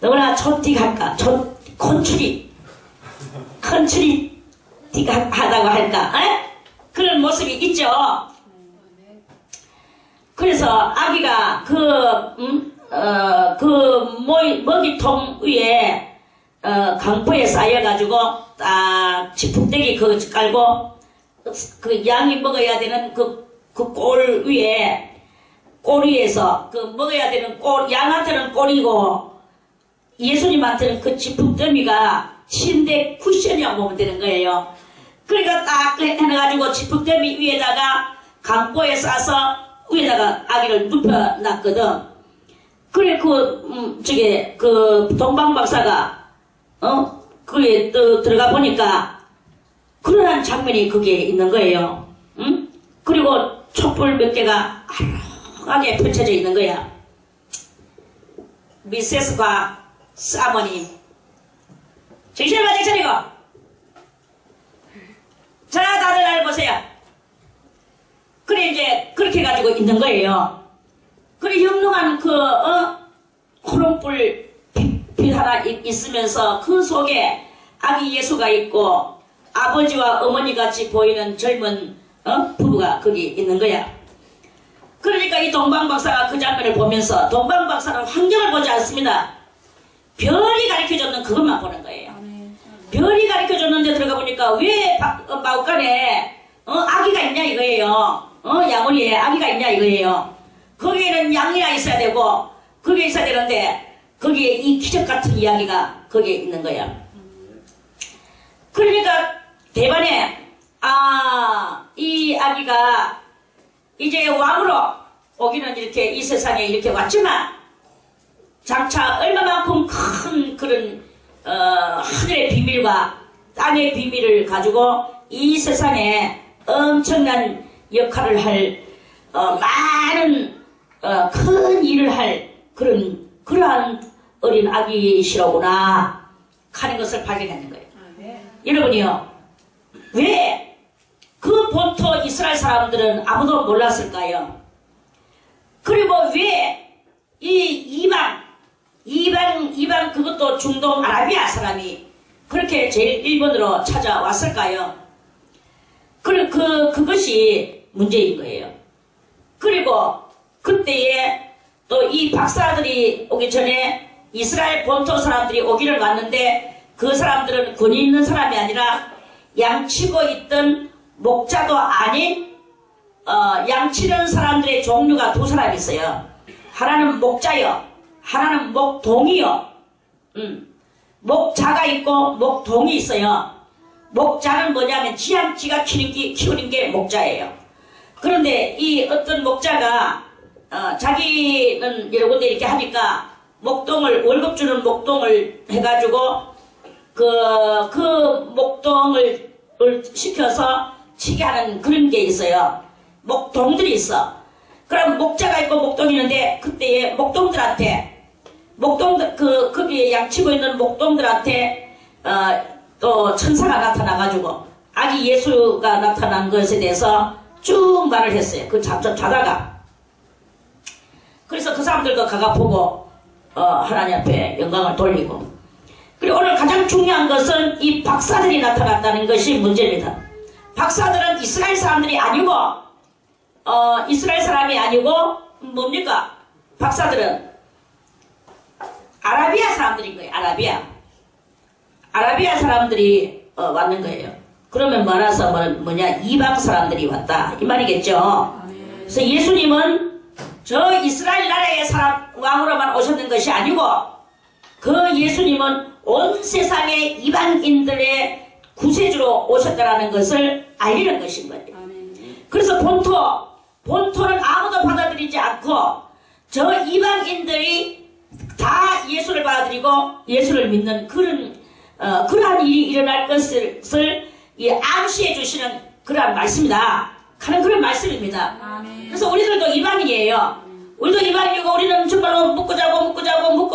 너무나 촌틱할까, 컨츄리 하다고 할까, 에? 그런 모습이 있죠. 그래서 아기가 먹이통 위에 강포에 쌓여가지고 딱 지풍대기 그거 깔고 그 양이 먹어야 되는 그 꼴 위에서 그 먹어야 되는 양한테는 꼴이고 예수님한테는 그 지풍더미가 침대 쿠션이라고 보면 되는 거예요. 그러니까 딱 해가지고 지풍더미 위에다가 강포에 싸서 위에다가 아기를 눕혀놨거든. 그래 그 동방박사가 거기에 들어가 보니까 그러한 장면이 거기에 있는 거예요. 응? 그리고 촛불 몇 개가 하게 펼쳐져 있는 거야. 미세스과 사모님, 정신을 바짝 차리고, 자, 다들 날 보세요. 그래, 이제 그렇게 해가지고 있는 거예요. 그래, 영롱한 호롱불 빛 하나 있으면서 그 속에 아기 예수가 있고 아버지와 어머니 같이 보이는 젊은 부부가 거기 있는 거야. 그러니까 이 동방박사가 그 장면을 보면서, 동방박사는 환경을 보지 않습니다. 별이 가르쳐줬는 그것만 보는 거예요. 별이 가르쳐줬는데 들어가 보니까 왜 마곡간에 아기가 있냐 이거예요. 양우리에 아기가 있냐 이거예요. 거기에는 양이나 있어야 되고 거기에 있어야 되는데 거기에 이 기적 같은 이야기가 거기에 있는 거야. 그러니까 대반에 이 아기가 이제 왕으로 오기는 이렇게 이 세상에 이렇게 왔지만 장차 얼마만큼 큰 그런 하늘의 비밀과 땅의 비밀을 가지고 이 세상에 엄청난 역할을 할 많은 큰 일을 할 그러한 어린 아기시로구나 하는 것을 발견하는 거예요. 여러분이요, 왜 그 본토 이스라엘 사람들은 아무도 몰랐을까요? 그리고 왜 이 이방 그것도 중동 아라비아 사람이 그렇게 제일 일본으로 찾아왔을까요? 그것이 문제인 거예요. 그리고 그때에 또 이 박사들이 오기 전에 이스라엘 본토 사람들이 오기를 왔는데 그 사람들은 권위 있는 사람이 아니라 양치고 있던 목자도 아닌 양치는 사람들의 종류가 두 사람 있어요. 하나는 목자요, 하나는 목동이요. 목자가 있고 목동이 있어요. 목자는 뭐냐면 지가 키우는 게 목자예요. 그런데 이 어떤 목자가 자기는 여러 군데 이렇게 하니까 목동을, 월급 주는 목동을 해가지고 그 목동을 시켜서 치게 하는 그런 게 있어요. 목동들이 있어. 그럼 목자가 있고 목동이 있는데 그때에 목동들한테 거기에 양치고 있는 목동들한테 또 천사가 나타나가지고 아기 예수가 나타난 것에 대해서 쭉 말을 했어요. 그 자다가. 그래서 그 사람들도 가가 보고 하나님 앞에 영광을 돌리고. 그리고 오늘 가장 중요한 것은 이 박사들이 나타났다는 것이 문제입니다. 박사들은 이스라엘 사람들이 아니고 이스라엘 사람이 아니고 뭡니까? 박사들은 아라비아 사람들인 거예요. 아라비아 사람들이 왔는 거예요. 그러면 말아서 뭐냐, 이방 사람들이 왔다 이 말이겠죠. 그래서 예수님은 저 이스라엘 나라의 사람 왕으로만 오셨는 것이 아니고 그 예수님은 온 세상의 이방인들의 구세주로 오셨다라는 것을 알리는 것인 거예요. 그래서 본토는 아무도 받아들이지 않고 저 이방인들이 다 예수를 받아들이고 예수를 믿는 그러한 일이 일어날 것을 암시해 주시는 그러한 말씀이다 하는 그런 말씀입니다. 그래서 우리들도 이방인이에요. 우리도 이방인이고 우리는 정말로 묻고 자고 나고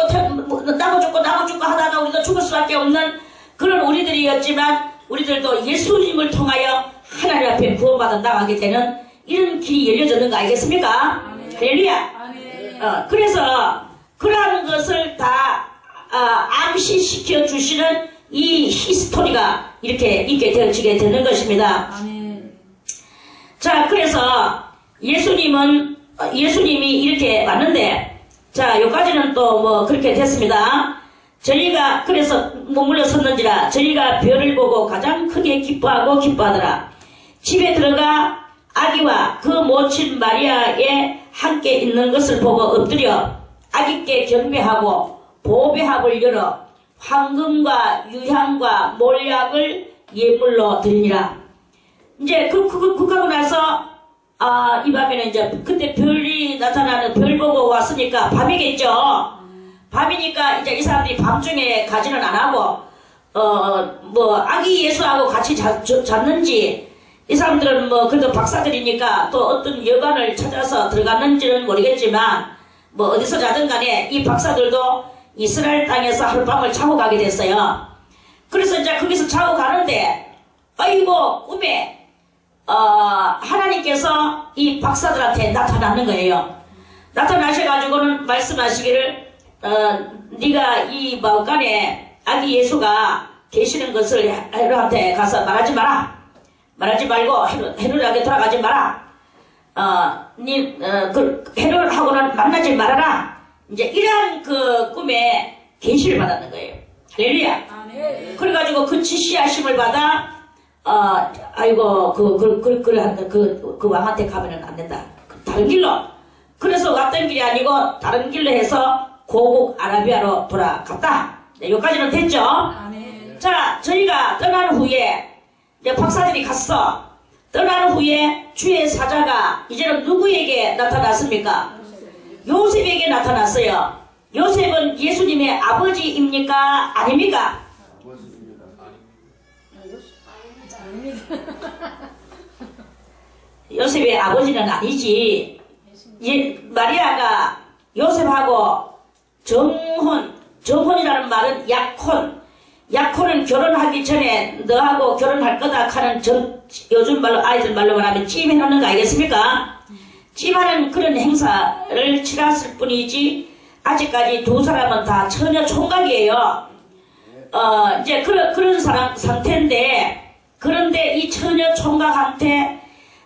죽고 하다가 우리도 죽을 수밖에 없는 그런 우리들이었지만 우리들도 예수님을 통하여 하나님 앞에 구원받아 나가게 되는 이런 길이 열려졌는 거 알겠습니까? 할렐루야. 그래서 그러한 것을 다 암시시켜 주시는 이 히스토리가 이렇게 있게 되어지게 되는 것입니다. 자, 그래서 예수님이 이렇게 왔는데, 자, 여기까지는 또 뭐 그렇게 됐습니다. 저희가 그래서 머물러 섰는지라 저희가 별을 보고 가장 크게 기뻐하더라. 집에 들어가 아기와 그 모친 마리아에 함께 있는 것을 보고 엎드려 아기께 경배하고 보배합을 열어 황금과 유향과 몰약을 예물로 드리니라. 이제 그하고 나서 이 밤에는 이제 그때 별이 나타나는 별 보고 왔으니까 밤이겠죠. 밤이니까 이제 이 사람들이 밤중에 가지는 안 하고 뭐 아기 예수하고 같이 잤는지 이 사람들은 뭐 그래도 박사들이니까 또 어떤 여관을 찾아서 들어갔는지는 모르겠지만 뭐 어디서 자든 간에 이 박사들도 이스라엘 땅에서 하룻밤을 자고 가게 됐어요. 그래서 이제 거기서 자고 가는데 아이고 꿈에 하나님께서 이 박사들한테 나타나는 거예요. 나타나셔가지고는 말씀하시기를 네가 이 마을간에 아기 예수가 계시는 것을 헤롯한테 가서 말하지 마라. 말하지 말고 헤롯에게 돌아가지 마라. 헤롯하고는 만나지 말아라. 이제 이러한 그 꿈에 계시를 받았는 거예요. 할렐루야. 그래가지고 그 지시하심을 받아 아이고 그 왕한테 가면은 안 된다. 다른 길로. 그래서 왔던 길이 아니고 다른 길로 해서 고국 아라비아로 돌아갔다. 네, 여기까지는 됐죠? 자, 저희가 떠난 후에 이제 박사들이 갔어. 떠난 후에 주의 사자가 이제는 누구에게 나타났습니까? 요셉에게 나타났어요. 요셉은 예수님의 아버지입니까? 아닙니까? 요셉의 아버지는 아니지. 마리아가 요셉하고 정혼이라는 말은 약혼은 결혼하기 전에 너하고 결혼할 거다 하는 요즘 말로 아이들 말로 말하면 찜해놓는 거 알겠습니까? 찜하는 그런 행사를 치렀을 뿐이지 아직까지 두 사람은 다 처녀 총각이에요. 이제 그런 상태인데 그런데 이 처녀 총각한테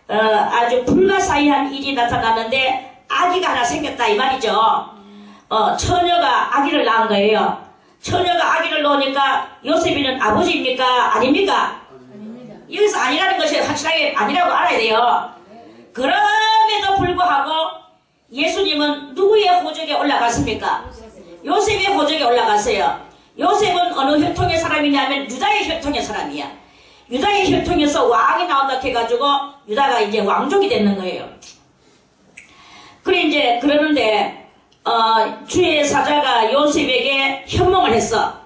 아주 불가사의한 일이 나타났는데 아기가 하나 생겼다 이 말이죠. 처녀가 아기를 낳은 거예요. 처녀가 아기를 낳으니까 요셉이는 아버지입니까? 아닙니까? 아닙니다. 여기서 아니라는 것이 확실하게 아니라고 알아야 돼요. 그럼에도 불구하고 예수님은 누구의 호적에 올라갔습니까? 요셉의 호적에 올라갔어요. 요셉은 어느 혈통의 사람이냐면 유다의 혈통의 사람이야. 유다의 혈통에서 왕이 나온다 해가지고 유다가 이제 왕족이 되는 거예요. 그래 이제 그러는데 주의 사자가 요셉에게 현몽을 했어.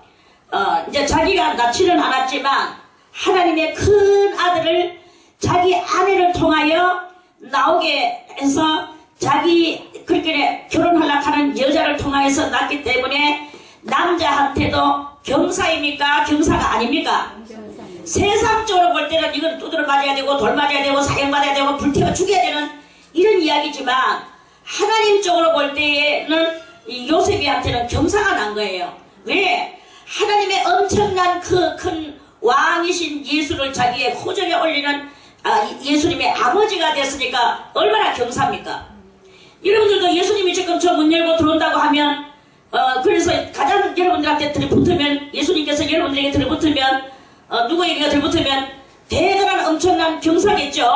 이제 자기가 낳지는 않았지만 하나님의 큰 아들을 자기 아내를 통하여 나오게 해서 자기 그렇게 결혼하려고 하는 여자를 통하여서 낳기 때문에 남자한테도 경사입니까? 경사가 아닙니까? 세상적으로 볼 때는 이건 두드러 맞아야 되고 돌 맞아야 되고 사형 받아야 되고 불태워 죽여야 되는 이런 이야기지만 하나님적으로 볼 때에는 이 요셉이한테는 경사가 난 거예요. 왜? 하나님의 엄청난 그 큰 왕이신 예수를 자기의 호적에 올리는 예수님의 아버지가 됐으니까 얼마나 경사입니까? 여러분들도 예수님이 지금 저 문 열고 들어온다고 하면 그래서 가장 여러분들한테 들이붙으면 예수님께서 여러분들에게 들이붙으면 누구에게 들이붙으면 대단한 엄청난 경사겠죠.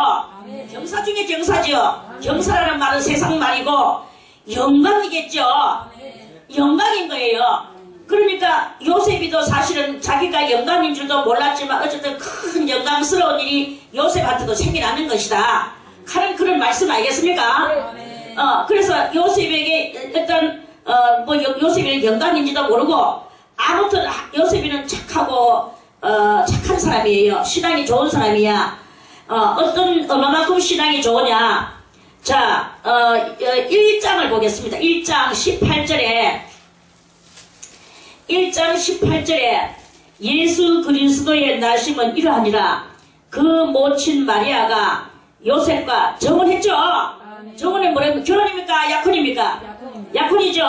경사 중에 경사죠. 경사라는 말은 세상 말이고 영광이겠죠. 영광인 거예요. 그러니까 요셉이도 사실은 자기가 영광인 줄도 몰랐지만 어쨌든 큰 영광스러운 일이 요셉한테도 생겨나는 것이다 하는 그런 말씀 알겠습니까? 그래서 요셉에게 일단 요셉이는 영광인지도 모르고, 아무튼 요셉이는 착하고, 착한 사람이에요. 신앙이 좋은 사람이야. 어떤, 얼마만큼 신앙이 좋으냐. 자, 1장을 보겠습니다. 1장 18절에 예수 그리스도의 나심은 이러하니라. 그 모친 마리아가 요셉과 정혼했죠. 정혼은 뭐라고? 결혼입니까? 약혼입니까? 약혼이죠.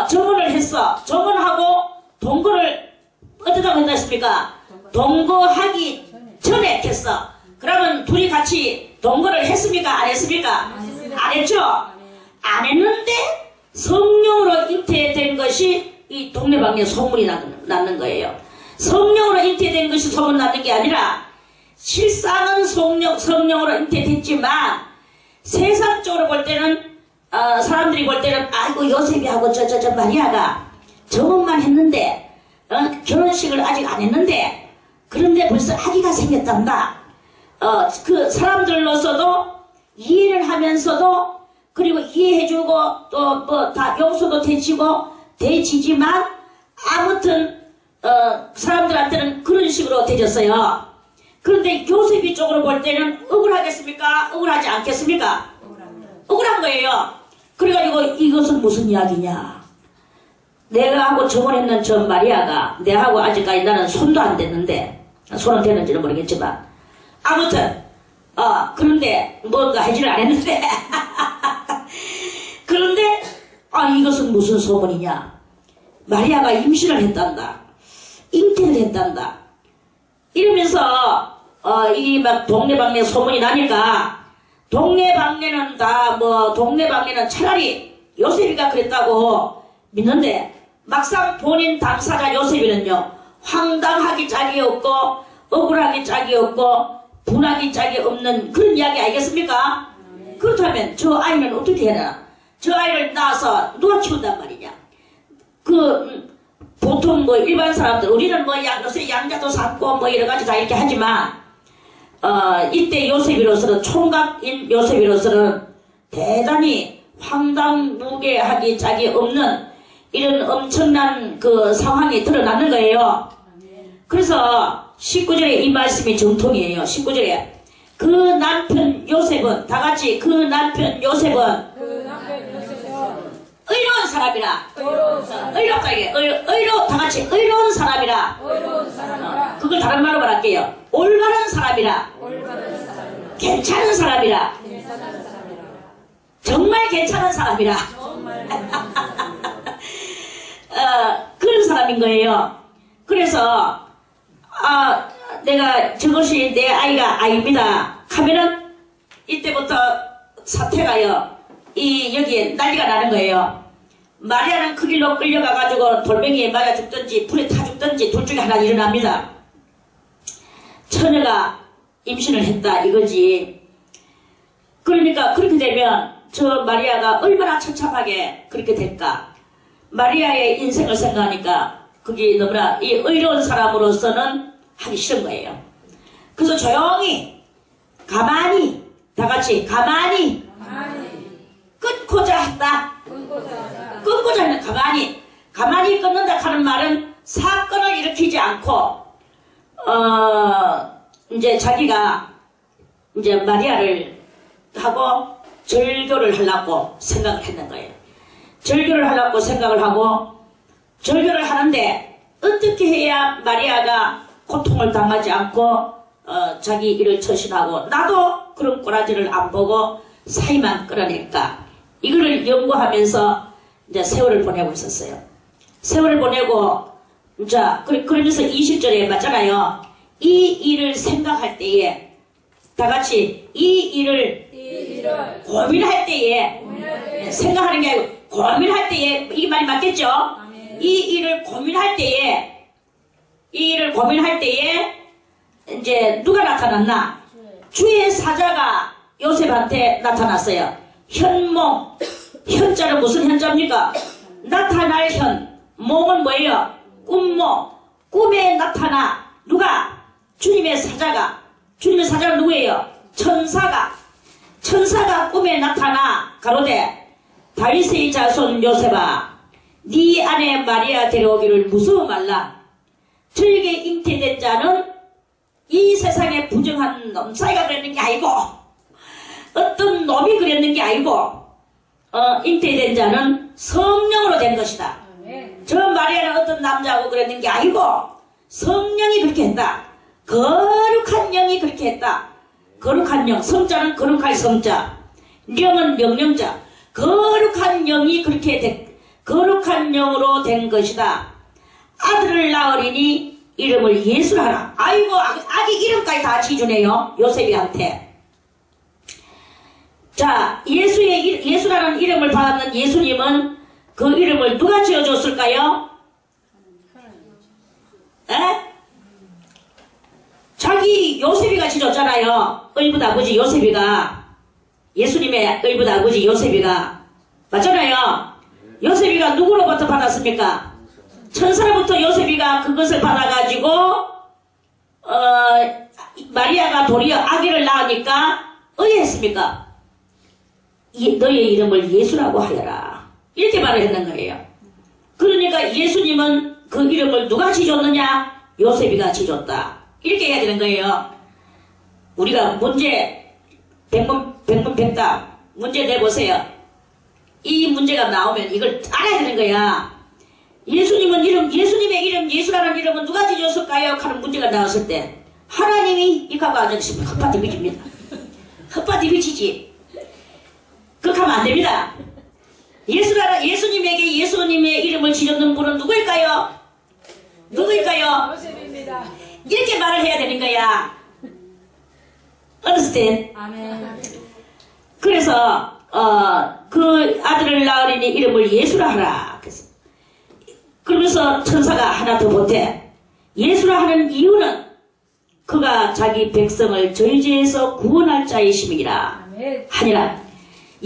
정혼을 했어. 정혼하고 동거를 어쩌다고 했습니까? 동거하기 전에 했어. 그러면 둘이 같이 동거를 했습니까? 안 했습니까? 안 했죠. 안 했는데 성령으로 잉태된 것이 이 동네방네 소문이 났는 거예요. 성령으로 잉태된 것이 소문 났는 게 아니라 실상은 성령으로 잉태됐지만 세상적으로 볼 때는 사람들이 볼 때는 아이고 요셉이하고 저 마리아가 정혼만 했는데 결혼식을 아직 안 했는데 그런데 벌써 아기가 생겼단다. 그 사람들로서도 이해를 하면서도 그리고 이해해주고 또 뭐 다 용서도 되지만 아무튼 사람들한테는 그런 식으로 되졌어요. 그런데 요셉이 쪽으로 볼 때는 억울하겠습니까? 억울하지 않겠습니까? 억울한 거예요. 그래가지고 이것은 무슨 이야기냐. 내가 하고 정혼했는 저 마리아가 내하고 아직까지 나는 손도 안 댔는데 손은 됐는지는 모르겠지만 아무튼 그런데 뭔가 하지를 안 했는데 그런데 이것은 무슨 소문이냐. 마리아가 임신을 했단다. 잉태를 했단다. 이러면서 이 막 동네방네 소문이 나니까 동네방네는 동네방네는 차라리 요셉이가 그랬다고 믿는데 막상 본인 당사자 요셉이는요 황당하기 짝이 없고 억울하기 짝이 없고 분하기 짝이 없는 그런 이야기 아니겠습니까? 그렇다면 저 아이는 어떻게 해라? 저 아이를 낳아서 누가 키운단 말이냐? 보통 뭐 일반 사람들 우리는 뭐 요새 양자도 삼고 뭐 여러 가지 다 이렇게 하지만 이때 요셉이로서는 총각인 요셉이로서는 대단히 황당무계하기 짝이 없는 이런 엄청난 그 상황이 드러나는 거예요. 그래서 19절에 이 말씀이 정통이에요. 19절에 그 남편 요셉은 다같이 그 남편 요셉은 의로운 사람이라. 의롭다 이게 다같이 의로운 사람이라. 그걸 다른 말로 말할게요. 올바른 사람이라. 괜찮은 사람이라. 정말 괜찮은 사람이라. 그런 사람인 거예요. 그래서 내가 저것이 내 아이가 아닙니다 하면은 이때부터 사태가요 여기에 난리가 나는 거예요. 마리아는 그 길로 끌려가가지고 돌멩이에 맞아 죽든지 불에 타 죽든지 둘 중에 하나 일어납니다. 처녀가 임신을 했다 이거지. 그러니까 그렇게 되면 저 마리아가 얼마나 처참하게 그렇게 될까. 마리아의 인생을 생각하니까 그게 너무나 이 의로운 사람으로서는 하기 싫은 거예요. 그래서 조용히 가만히 다같이 가만히 끊고자 했다. 끊고자 했는 가만히 끊는다 하는 말은 사건을 일으키지 않고 이제 자기가 이제 마리아를 하고 절교를 하려고 생각을 했는 거예요. 절교를 하려고 생각을 하고 절교를 하는데 어떻게 해야 마리아가 고통을 당하지 않고 자기 일을 처신하고 나도 그런 꼬라지를 안 보고 사이만 끌어낼까. 이거를 연구하면서 이제 세월을 보내고 있었어요. 세월을 보내고 자 그러면서 20절에 맞잖아요. 이 일을 생각할 때에 다같이 이 일을 고민할 때에 생각하는 게 아니고 고민할 때에 이 말이 맞겠죠? 이 일을 고민할 때에 이제 누가 나타났나? 주의 사자가 요셉한테 나타났어요. 현몽, 현자는 무슨 현자입니까? 나타날 현, 몽은 뭐예요? 꿈몽, 꿈에 나타나 누가? 주님의 사자가 누구예요? 천사가 꿈에 나타나 가로되 다윗의 자손 요셉아, 네 아내 마리아 데려오기를 무서워 말라. 저에게 잉태된 자는 이 세상에 부정한 놈 사이가 그랬는 게 아니고, 어떤 놈이 그랬는 게 아니고, 잉태된 자는 성령으로 된 것이다. 저 마리아는 어떤 남자하고 그랬는 게 아니고 성령이 그렇게 했다. 거룩한 영이 그렇게 했다. 거룩한 영, 성자는 거룩할 성자, 영은 명령자. 거룩한 영이 그렇게 거룩한 영으로 된 것이다. 아들을 낳으리니 이름을 예수라 하라. 아이고, 아기 이름까지 다 지주네요, 요셉이한테. 자, 예수라는 이름을 받았는 예수님은 그 이름을 누가 지어줬을까요? 에? 자기 요셉이가 지어줬잖아요. 의붓 아버지 요셉이가. 예수님의 의붓 아버지 요셉이가. 맞잖아요. 요셉이가 누구로부터 받았습니까? 천사로부터 요셉이가 그것을 받아가지고 마리아가 도리어 아기를 낳으니까 의했습니까? 너의 이름을 예수라고 하여라. 이렇게 말을 했는 거예요. 그러니까 예수님은 그 이름을 누가 지어줬느냐? 요셉이가 지어줬다. 이렇게 해야 되는 거예요. 우리가 문제 백문백답 문제 내보세요. 이 문제가 나오면 이걸 알아야 되는 거야. 예수님의 이름 예수라는 이름은 누가 지어줬을까요? 하는 문제가 나왔을 때 하나님이 이가고 아저씨 헛바디비집니다. 헛바디비지지. 그렇게 하면 안 됩니다. 예수님에게 예수님의 이름을 지었는 분은 누구일까요? 누구일까요?
요셉입니다.
이렇게 말을 해야 되는 거야. understand?
아멘.
그래서 그 아들을 낳으리니 이름을 예수라 하라. 그러면서 천사가 하나 더 보태. 예수라 하는 이유는 그가 자기 백성을 저희 죄에서 구원할 자이심이라 하니라.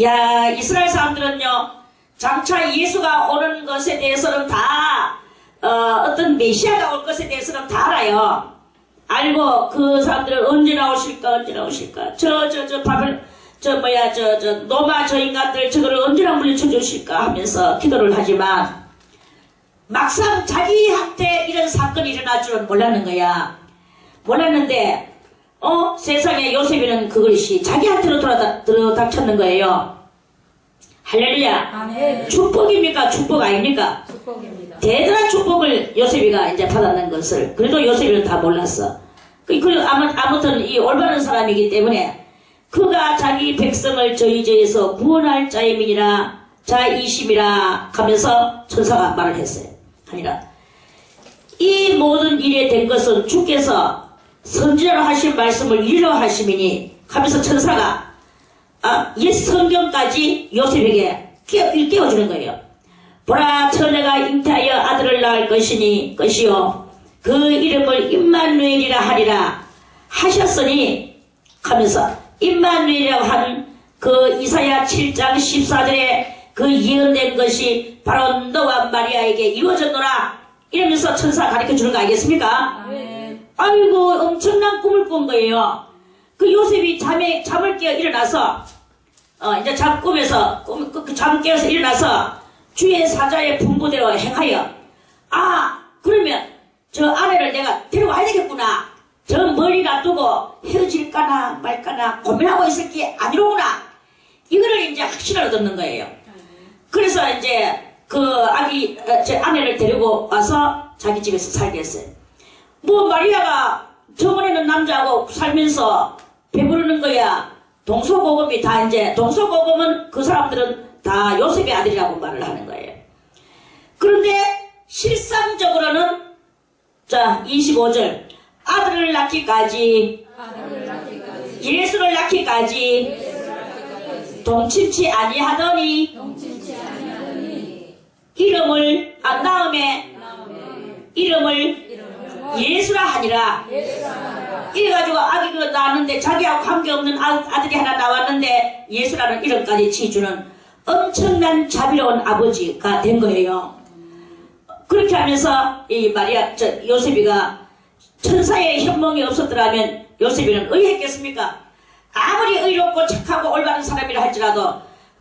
야, 이스라엘 사람들은요, 장차 예수가 오는 것에 대해서는 다 어떤 메시아가 올 것에 대해서는 다 알아요. 알고 그 사람들은 언제 나오실까 노마 저 인간들 저거를 언제나 물리쳐 주실까 하면서 기도를 하지만 막상 자기한테 이런 사건이 일어날 줄은 몰랐는 거야. 몰랐는데 세상에 요셉이는 그것이 자기한테로 들어닥쳤는 거예요. 할렐루야.
아멘.
축복입니까? 축복 아닙니까?
축복입니다.
대단한 축복을 요셉이가 이제 받았는 것을. 그래도 요셉이는 다 몰랐어. 아무튼 이 올바른 사람이기 때문에 그가 자기 백성을 저희 죄에서 구원할 자이심이라 하면서 천사가 말을 했어요. 아니라 이 모든 일에 된 것은 주께서 선지자로 하신 말씀을 이루어 하심이니 하면서 천사가 옛 성경까지 요셉에게 깨워주는 거예요. 보라, 처녀가 잉태하여 아들을 낳을 것이요 그 이름을 임마누엘이라 하리라 하셨으니 하면서 임마누엘이라고 한 그 이사야 7장 14절에 그 예언된 것이 바로 너와 마리아에게 이루어졌노라 이러면서 천사가 가르쳐주는 거 알겠습니까?
아멘.
아이고, 엄청난 꿈을 꾼 거예요. 그 요셉이 잠을 깨어 일어나서 이제 꿈에서 잠 깨어서 일어나서 주의 사자의 분부대로 행하여 그러면 저 아내를 내가 데려와야 되겠구나. 저 멀리 놔두고 헤어질까나 말까나 고민하고 있을 게 아니로구나. 이거를 이제 확신을 얻는 거예요. 그래서 이제 그 제 아내를 데리고 와서 자기 집에서 살게 했어요. 뭐 마리아가 저번에는 남자하고 살면서 배부르는 거야. 동서고금이 다 이제 동서고금은 그 사람들은 다 요셉의 아들이라고 말을 하는 거예요. 그런데 실상적으로는 자 25절 아들을 낳기까지 예수를 낳기까지 동침치 아니하더니 이름을 다음에 이름을 예수라 하니라. 이래가지고 아기가 낳았는데 자기하고 관계없는 아들이 하나 나왔는데 예수라는 이름까지 지어주는 엄청난 자비로운 아버지가 된 거예요. 그렇게 하면서 이 요셉이가 천사의 현몽이 없었더라면 요셉이는 의했겠습니까? 아무리 의롭고 착하고 올바른 사람이라 할지라도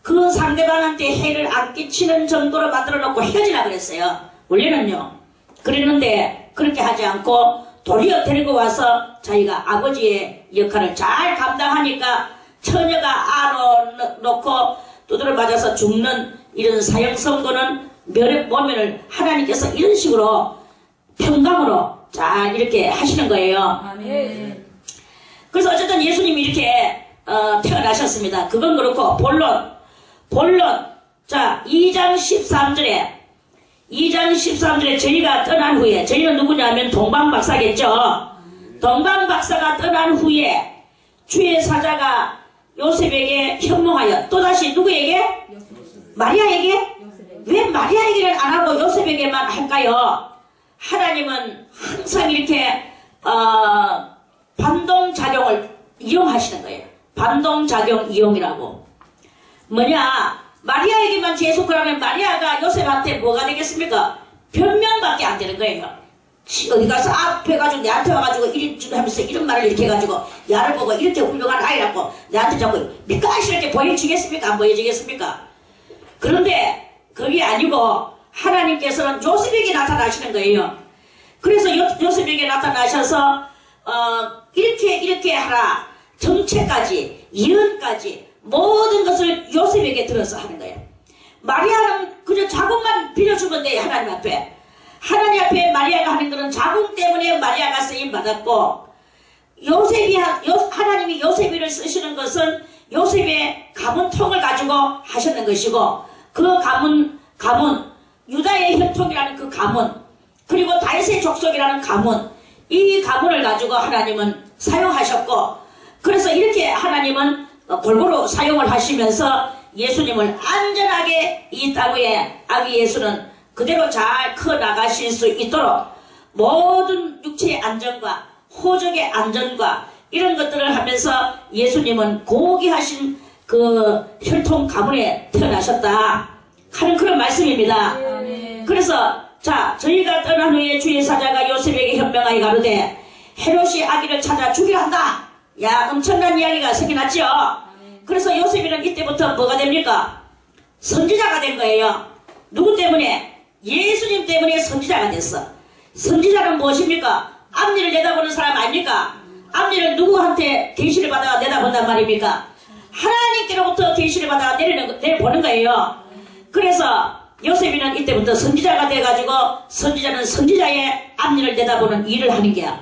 그 상대방한테 해를 안 끼치는 정도로 만들어 놓고 헤어지라 그랬어요. 원래는요. 그랬는데 그렇게 하지 않고 도리어 데리고 와서 자기가 아버지의 역할을 잘 감당하니까 처녀가 안어 놓고 두드려 맞아서 죽는 이런 사형 선고는 모면을 하나님께서 이런 식으로 평강으로 잘 이렇게 하시는 거예요.
아멘.
그래서 어쨌든 예수님이 이렇게 태어나셨습니다. 그건 그렇고 본론 자 2장 13절에 저희가 떠난 후에 저희는 누구냐면 동방박사겠죠. 동방박사가 떠난 후에 주의 사자가 요셉에게 현몽하여 또다시 누구에게? 마리아에게? 왜 마리아에게는 안 하고 요셉에게만 할까요? 하나님은 항상 이렇게 반동작용을 이용하시는 거예요. 반동작용 이용이라고. 뭐냐? 마리아에게만 재속을 하면 마리아가 요셉한테 뭐가 되겠습니까? 변명밖에 안 되는 거예요. 어디 가서 앞에 가지고 내한테 와가지고 이리 하면서 이런 말을 이렇게 해가지고 야를 보고 이렇게 훌륭한 아이라고 내한테 자꾸 밑가시렇게 보여지겠습니까? 안 보여지겠습니까? 그런데 그게 아니고 하나님께서는 요셉에게 나타나시는 거예요. 그래서 요셉에게 나타나셔서 이렇게 하라. 정체까지 예언까지 모든 것을 요셉에게 들어서 하는 거예요. 마리아는 그저 자궁만 빌려주면 돼요. 하나님 앞에. 하나님 앞에 마리아가 하는 것은 자궁 때문에 마리아가 쓰임받았고 하나님이 요셉이를 쓰시는 것은 요셉의 가문통을 가지고 하셨는 것이고 그 가문 유다의 혈통이라는 그 가문 그리고 다윗의 족속이라는 가문 이 가문을 가지고 하나님은 사용하셨고 그래서 이렇게 하나님은 골고루 사용을 하시면서 예수님을 안전하게 이 땅 위에 아기 예수는 그대로 잘 커나가실 수 있도록 모든 육체의 안전과 호적의 안전과 이런 것들을 하면서 예수님은 고귀하신 그 혈통 가문에 태어나셨다 하는 그런 말씀입니다. 그래서 자 저희가 떠난 후에 주의 사자가 요셉에게 현명하게 가로되 헤롯이 아기를 찾아 죽이려 한다. 야 엄청난 이야기가 생겨났죠. 그래서 요셉이는 이때부터 뭐가 됩니까? 선지자가 된 거예요. 누구 때문에? 예수님 때문에 선지자가 됐어. 선지자는 무엇입니까? 앞니를 내다보는 사람 아닙니까? 앞니를 누구한테 계시를 받아가 내다본단 말입니까? 하나님께로부터 계시를 받아가 내려보는 거예요. 그래서 요셉이는 이때부터 선지자가 돼가지고 선지자는 선지자의 앞니를 내다보는 일을 하는 게야.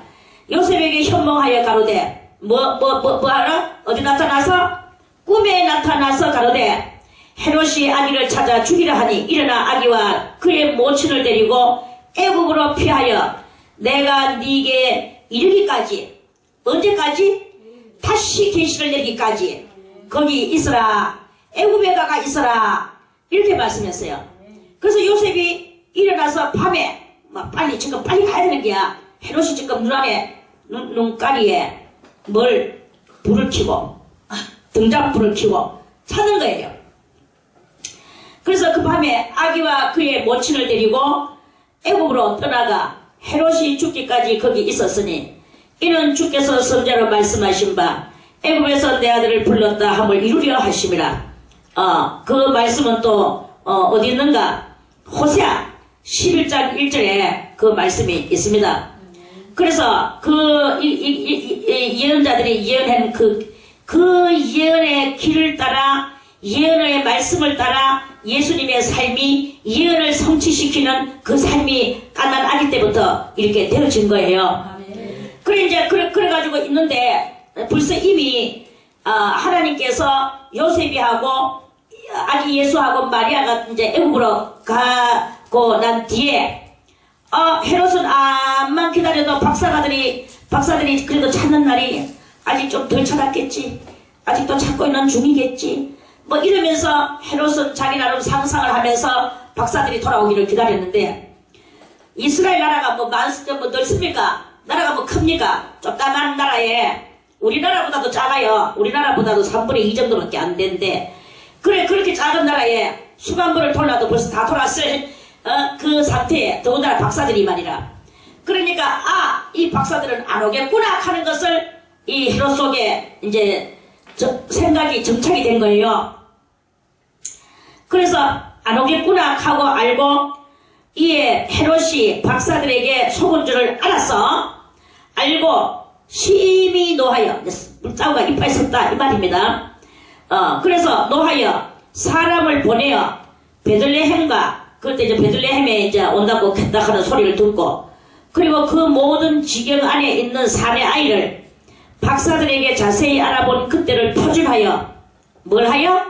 요셉에게 현몽하여 가로되 뭐 하라? 어디 나타나서? 꿈에 나타나서 가로되 헤롯이 아기를 찾아 죽이려 하니 일어나 아기와 그의 모친을 데리고 애국으로 피하여 내가 네게 이르기까지 언제까지? 다시 계시를 내리기까지 거기 있으라 애국에 가가 있어라 이렇게 말씀했어요. 그래서 요셉이 일어나서 밤에 막 빨리 가야 되는 게야. 헤롯이 지금 눈가리에 불을 켜고 등잔불을 켜고 찾는 거예요. 그래서 그 밤에 아기와 그의 모친을 데리고 애국으로 떠나가 헤롯이 죽기까지 거기 있었으니 이는 주께서 선자로 말씀하신 바 애국에서 내 아들을 불렀다 함을 이루려 하심이라. 그 말씀은 또 어디 있는가? 호세아 11장 1절에 그 말씀이 있습니다. 그래서 그 예언자들이 예언한 그 예언의 길을 따라 예언의 말씀을 따라 예수님의 삶이 예언을 성취시키는 그 삶이 갓난 아기 때부터 이렇게 되어진 거예요. 그래가지고 있는데 벌써 이미 하나님께서 요셉이하고 아기 예수하고 마리아가 이제 애국으로 가고 난 뒤에 헤롯은 암만 기다려도 박사들이 그래도 찾는 날이 아직 좀 덜 찾았겠지. 아직도 찾고 있는 중이겠지. 뭐 이러면서 헤롯은 자기 나름 상상을 하면서 박사들이 돌아오기를 기다렸는데 이스라엘 나라가 뭐 넓습니까? 나라가 뭐 큽니까? 조그만 나라에 우리나라보다도 작아요. 우리나라보다도 3분의 2 정도밖에 안 되는데 그렇게 작은 나라에 수만부를 돌라도 벌써 다 돌았을 그 상태에 더군다나 박사들이 말이라. 그러니까 이 박사들은 안 오겠구나 하는 것을 이 헤롯 속에 이제 생각이 정착이 된 거예요. 그래서 안 오겠구나 하고 알고 이에 헤롯이 박사들에게 속은 줄을 알았어. 알고 심히 노하여, 물자루가 이빨 섰다 이 말입니다. 그래서 노하여 사람을 보내어 베들레헴과, 그때 이제 베들레헴에 이제 온다고 했다 하는 소리를 듣고, 그리고 그 모든 지경 안에 있는 사내 아이를 박사들에게 자세히 알아본 그때를 표준하여, 뭘 하여?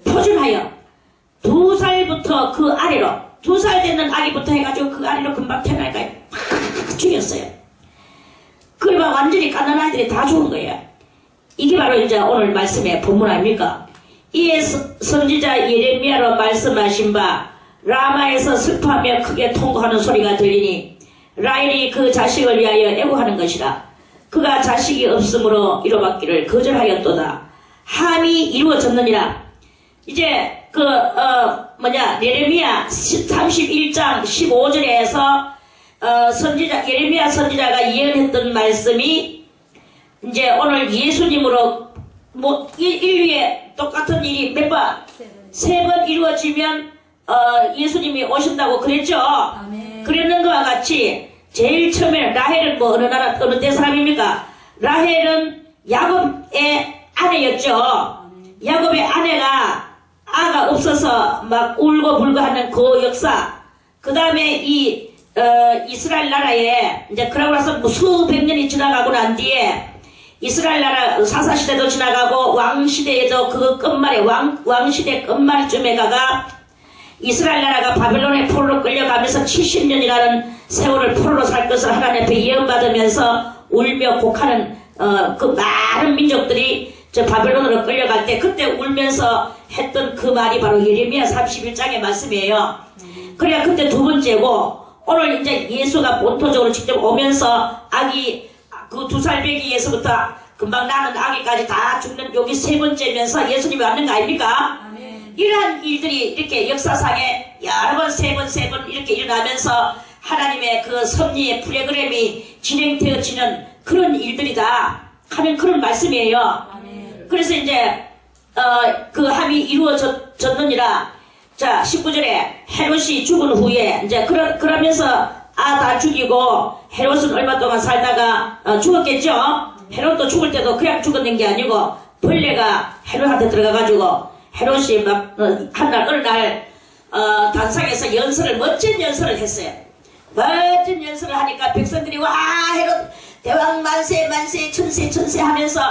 표준하여 2살부터 그 아래로, 2살 되는 아기부터 해가지고 그 아래로 금방 태어나니까 팍 죽였어요. 그리고 완전히 갓난 아이들이 다 죽은 거예요. 이게 바로 이제 오늘 말씀의 본문 아닙니까? 이에 선지자 예레미야로 말씀하신 바 라마에서 슬퍼하며 크게 통곡하는 소리가 들리니 라헬이 그 자식을 위하여 애고하는 것이라. 그가 자식이 없으므로 이루받기를 거절하였도다. 함이 이루어졌느니라. 이제 예레미야 31장 15절에서 예레미야 선지자가 예언했던 말씀이 이제 오늘 예수님으로 인류에 똑같은 일이 몇 번? 세 번 이루어지면 예수님이 오신다고 그랬죠.
아멘.
그랬는 것과 같이 제일 처음에 라헬은 어느 때 사람입니까? 라헬은 야곱의 아내였죠. 야곱의 아내가 아가 없어서 막 울고불고 하는 그 역사. 그 다음에 이스라엘 나라에 이제 그러고 나서 수백 년이 지나가고 난 뒤에 이스라엘 나라 사사시대도 지나가고 왕시대에도 그 끝말에 왕시대 끝말쯤에 가가 이스라엘 나라가 바벨론의 포로로 끌려가면서 70년이라는 세월을 포로로 살 것을 하나님 앞에 예언받으면서 울며 곡하는 그 많은 민족들이 저 바벨론으로 끌려갈 때 그때 울면서 했던 그 말이 바로 예레미야 31장의 말씀이에요. 그래야 그때 두 번째고, 오늘 이제 예수가 본토적으로 직접 오면서 아기 그 2살배기에서부터 금방 나는 아기까지 다 죽는 여기 세 번째면서 예수님이 왔는 거 아닙니까?
아멘.
이러한 일들이 이렇게 역사상에 여러 번, 세 번 이렇게 일어나면서 하나님의 그 섭리의 프로그램이 진행되어지는 그런 일들이다 하는 그런 말씀이에요.
아멘.
그래서 이제 그 함이 이루어졌느니라. 자, 19절에 헤롯이 죽은 후에 이제 그러면서 다 죽이고 헤롯은 얼마 동안 살다가 죽었겠죠. 헤롯도 죽을 때도 그냥 죽었는 게 아니고 벌레가 헤롯한테 들어가가지고 헤롯이 막 어느 날 단상에서 멋진 연설을 했어요. 멋진 연설을 하니까 백성들이 와 헤롯 대왕 만세 천세 하면서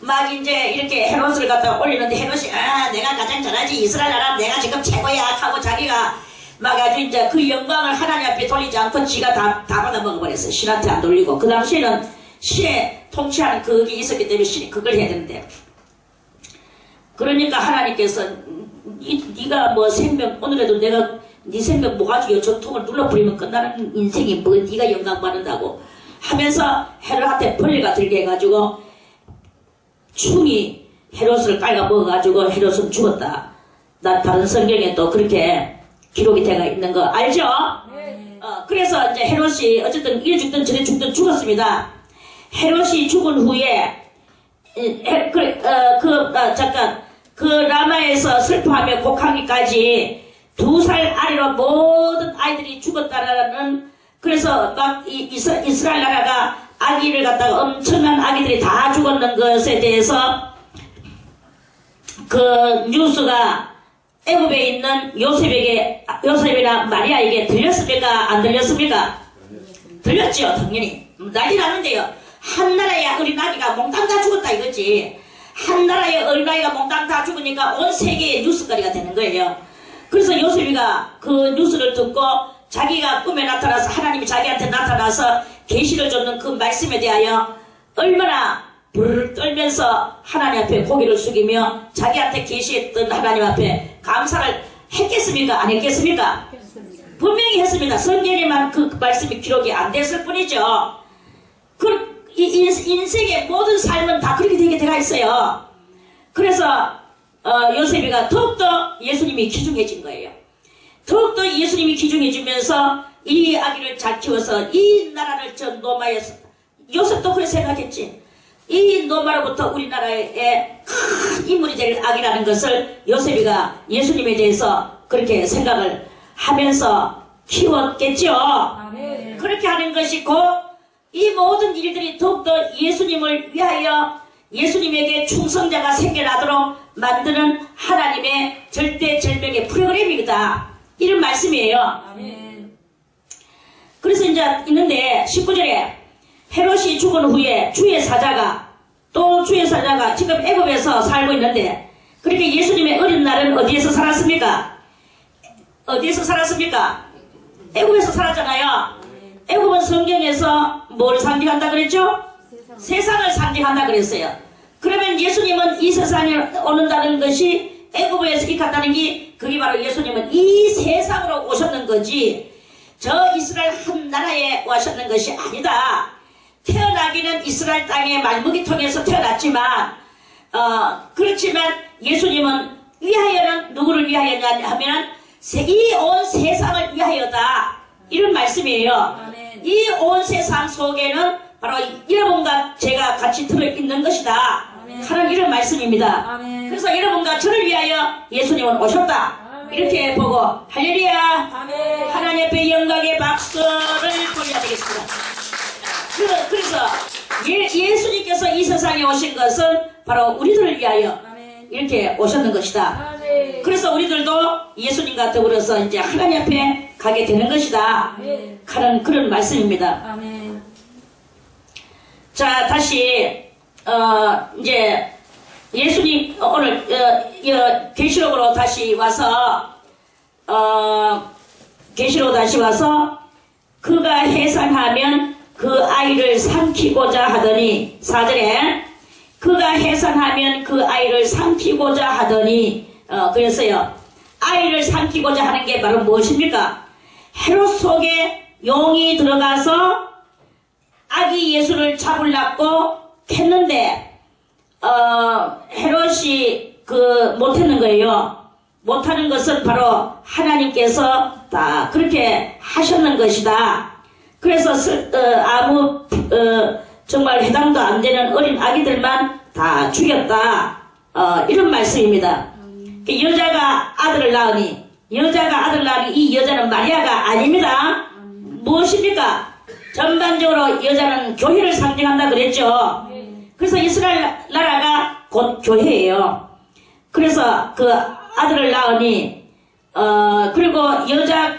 막 이제 이렇게 헤롯을 갖다가 올리는데 헤롯이 내가 가장 잘하지, 이스라엘 나라 내가 지금 최고야 하고 자기가 막 아주 이제 그 영광을 하나님 앞에 돌리지 않고 지가 다 받아 먹어버렸어요. 신한테 안 돌리고. 그 당시에는 신에 통치하는 그게 있었기 때문에 신이 그걸 해야 되는데, 그러니까 하나님께서 네가 뭐 생명, 오늘에도 내가 네 생명 모가지고 전통을 눌러버리면 끝나는 인생이 뭐 네가 영광 받는다고 하면서 헤롯한테 벌레가 들게 해가지고 충이 헤롯을 깔아 먹어가지고 헤롯은 죽었다. 난 다른 성경에 또 그렇게 기록이 되어 있는 거 알죠?
네.
그래서 이제 헤롯이 어쨌든 이래 죽든 저래 죽든 죽었습니다. 헤롯이 죽은 후에 그 라마에서 슬퍼하며 곡하기까지 2살 아래로 모든 아이들이 죽었다라는, 그래서 막 이스라엘 나라가 아기를 갖다가 엄청난 아기들이 다 죽었는 것에 대해서 그 뉴스가 애굽에 있는 요셉이나 마리아에게 들렸습니까? 안 들렸습니까? 들렸죠, 당연히. 난리 나는데요. 한 나라의 어린아기가 몽땅 다 죽었다 이거지. 한 나라의 어린아이가 몽땅 다 죽으니까 온 세계의 뉴스거리가 되는 거예요. 그래서 요셉이가 그 뉴스를 듣고 자기가 꿈에 나타나서 하나님이 자기한테 나타나서 계시를 줬는 그 말씀에 대하여 얼마나 불을 떨면서 하나님 앞에 고개를 숙이며 자기한테 계시했던 하나님 앞에 감사를 했겠습니까? 안 했겠습니까?
했습니다.
분명히 했습니다. 성경에만 그 말씀이 기록이 안 됐을 뿐이죠. 인생의 모든 삶은 다 그렇게 되게 되어 있어요. 그래서 요셉이가 더욱더 예수님이 귀중해진 거예요. 더욱더 예수님이 귀중해지면서 이 아기를 잘 키워서 이 나라를 전 로마에서, 요셉도 그렇게 생각했지. 이 노마로부터 우리나라의 큰 인물이 될 아기라는 것을 요셉이가 예수님에 대해서 그렇게 생각을 하면서 키웠겠죠.
아멘.
그렇게 하는 것이고 이 모든 일들이 더욱더 예수님을 위하여 예수님에게 충성자가 생겨나도록 만드는 하나님의 절대절명의 프로그램이다. 이런 말씀이에요.
아멘.
그래서 이제 있는데 19절에 헤롯이 죽은 후에 주의 사자가 지금 애굽에서 살고 있는데 그렇게 예수님의 어린 날은 어디에서 살았습니까? 어디에서 살았습니까? 애굽에서 살았잖아요. 애굽은 성경에서 뭘 상징한다 그랬죠? 세상을 상징한다 그랬어요. 그러면 예수님은 이 세상에 오는다는 것이 애굽에서 갔다는 게 그게 바로 예수님은 이 세상으로 오셨는 거지 저 이스라엘 한 나라에 오셨는 것이 아니다. 태어나기는 이스라엘 땅의 말무기 통해서 태어났지만 그렇지만 예수님은 위하여는 누구를 위하여냐 하면 이 온 세상을 위하여다. 이런 말씀이에요.
아멘.
이 온 세상 속에는 바로 여러분과 제가 같이 들어있는 것이다.
아멘.
하는 이런 말씀입니다.
아멘.
그래서 여러분과 저를 위하여 예수님은 오셨다.
아멘.
이렇게 보고 할렐루야.
아멘.
하나님 앞에 영광의 박수를 돌려야 되겠습니다. 그래서 예수님께서 이 세상에 오신 것은 바로 우리들을 위하여
아멘.
이렇게 오셨는 것이다.
아멘.
그래서 우리들도 예수님과 더불어서 이제 하나님 앞에 가게 되는 것이다.
아멘.
하는 그런 말씀입니다.
아멘.
자, 다시 이제 예수님 오늘 계시록으로 다시 와서 그가 해산하면 그 아이를 삼키고자 하더니 4절에 그가 해산하면 그 아이를 삼키고자 하더니 그랬어요. 아이를 삼키고자 하는 게 바로 무엇입니까? 헤롯 속에 용이 들어가서 아기 예수를 잡으려고 했는데 헤롯이 못했는 거예요. 못하는 것은 바로 하나님께서 다 그렇게 하셨는 것이다. 그래서 정말 해당도 안 되는 어린 아기들만 다 죽였다. 이런 말씀입니다. 여자가 아들을 낳으니 이 여자는 마리아가 아닙니다. 무엇입니까? 전반적으로 여자는 교회를 상징한다 그랬죠. 그래서 이스라엘 나라가 곧 교회예요. 그래서 그 아들을 낳으니 그리고 여자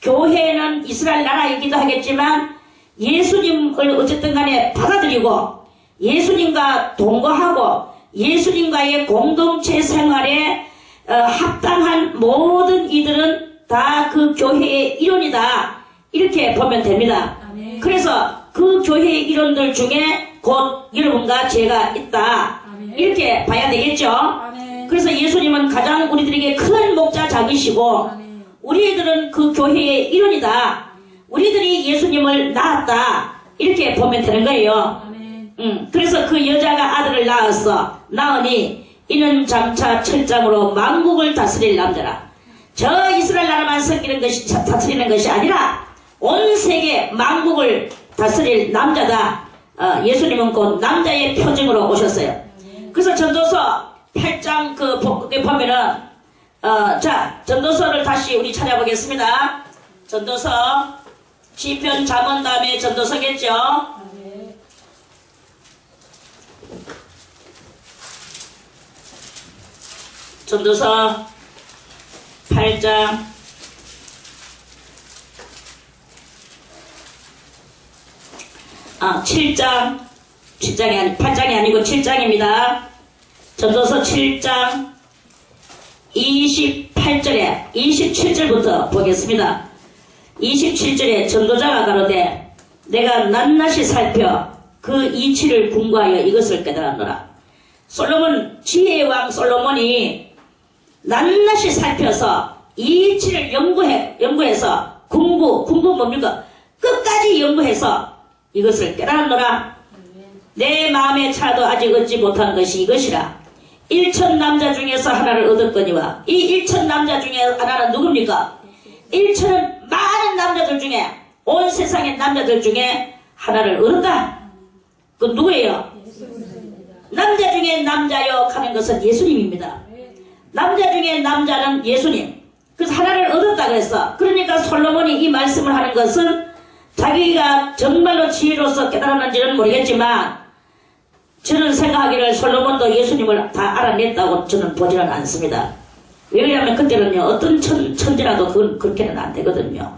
교회는 이스라엘 나라이기도 하겠지만 예수님을 어쨌든 간에 받아들이고 예수님과 동거하고 예수님과의 공동체 생활에 합당한 모든 이들은 다 그 교회의 일원이다. 이렇게 보면 됩니다.
아멘.
그래서 그 교회의 일원들 중에 곧 여러분과 제가 있다.
아멘.
이렇게 봐야 되겠죠.
아멘.
그래서 예수님은 가장 우리들에게 큰 목자장이시고
아멘.
우리들은 그 교회의 일원이다. 우리들이 예수님을 낳았다. 이렇게 보면 되는 거예요.
아멘.
그래서 그 여자가 아들을 낳으니 이는 장차 철장으로 만국을 다스릴 남자라. 저 이스라엘 나라만 다스리는 것이 아니라 온 세계 만국을 다스릴 남자다. 예수님은 곧 남자의 표징으로 오셨어요. 그래서 전도서 8장 거기에 보면은 자, 전도서를 다시 우리 찾아보겠습니다. 전도서 시편 잠언 다음에 전도서겠죠. 전도서 8장 8장이 아니고 7장입니다. 전도서 7장 28절에 27절부터 보겠습니다. 27절에 전도자가 가로되 내가 낱낱이 살펴 그 이치를 궁구하여 이것을 깨달았노라. 지혜의 왕 솔로몬이 낱낱이 살펴서 이치를 연구해서 궁구 뭡니까? 끝까지 연구해서 이것을 깨달았노라. 내 마음에 차도 아직 얻지 못한 것이 이것이라. 1천 남자 중에서 하나를 얻었거니와 이 1천 남자 중에 하나는 누굽니까? 1천은 많은 남자들 중에 온 세상의 남자들 중에 하나를 얻었다. 그 누구예요? 남자 중에 남자여 하는 것은 예수님입니다. 남자 중에 남자는 예수님. 그래서 하나를 얻었다 그랬어. 그러니까 솔로몬이 이 말씀을 하는 것은 자기가 정말로 지혜로서 깨달았는지는 모르겠지만 저는 생각하기를 솔로몬도 예수님을 다 알아냈다고 저는 보지는 않습니다. 왜냐하면 그때는요 어떤 천재라도 그건 그렇게는 안 되거든요.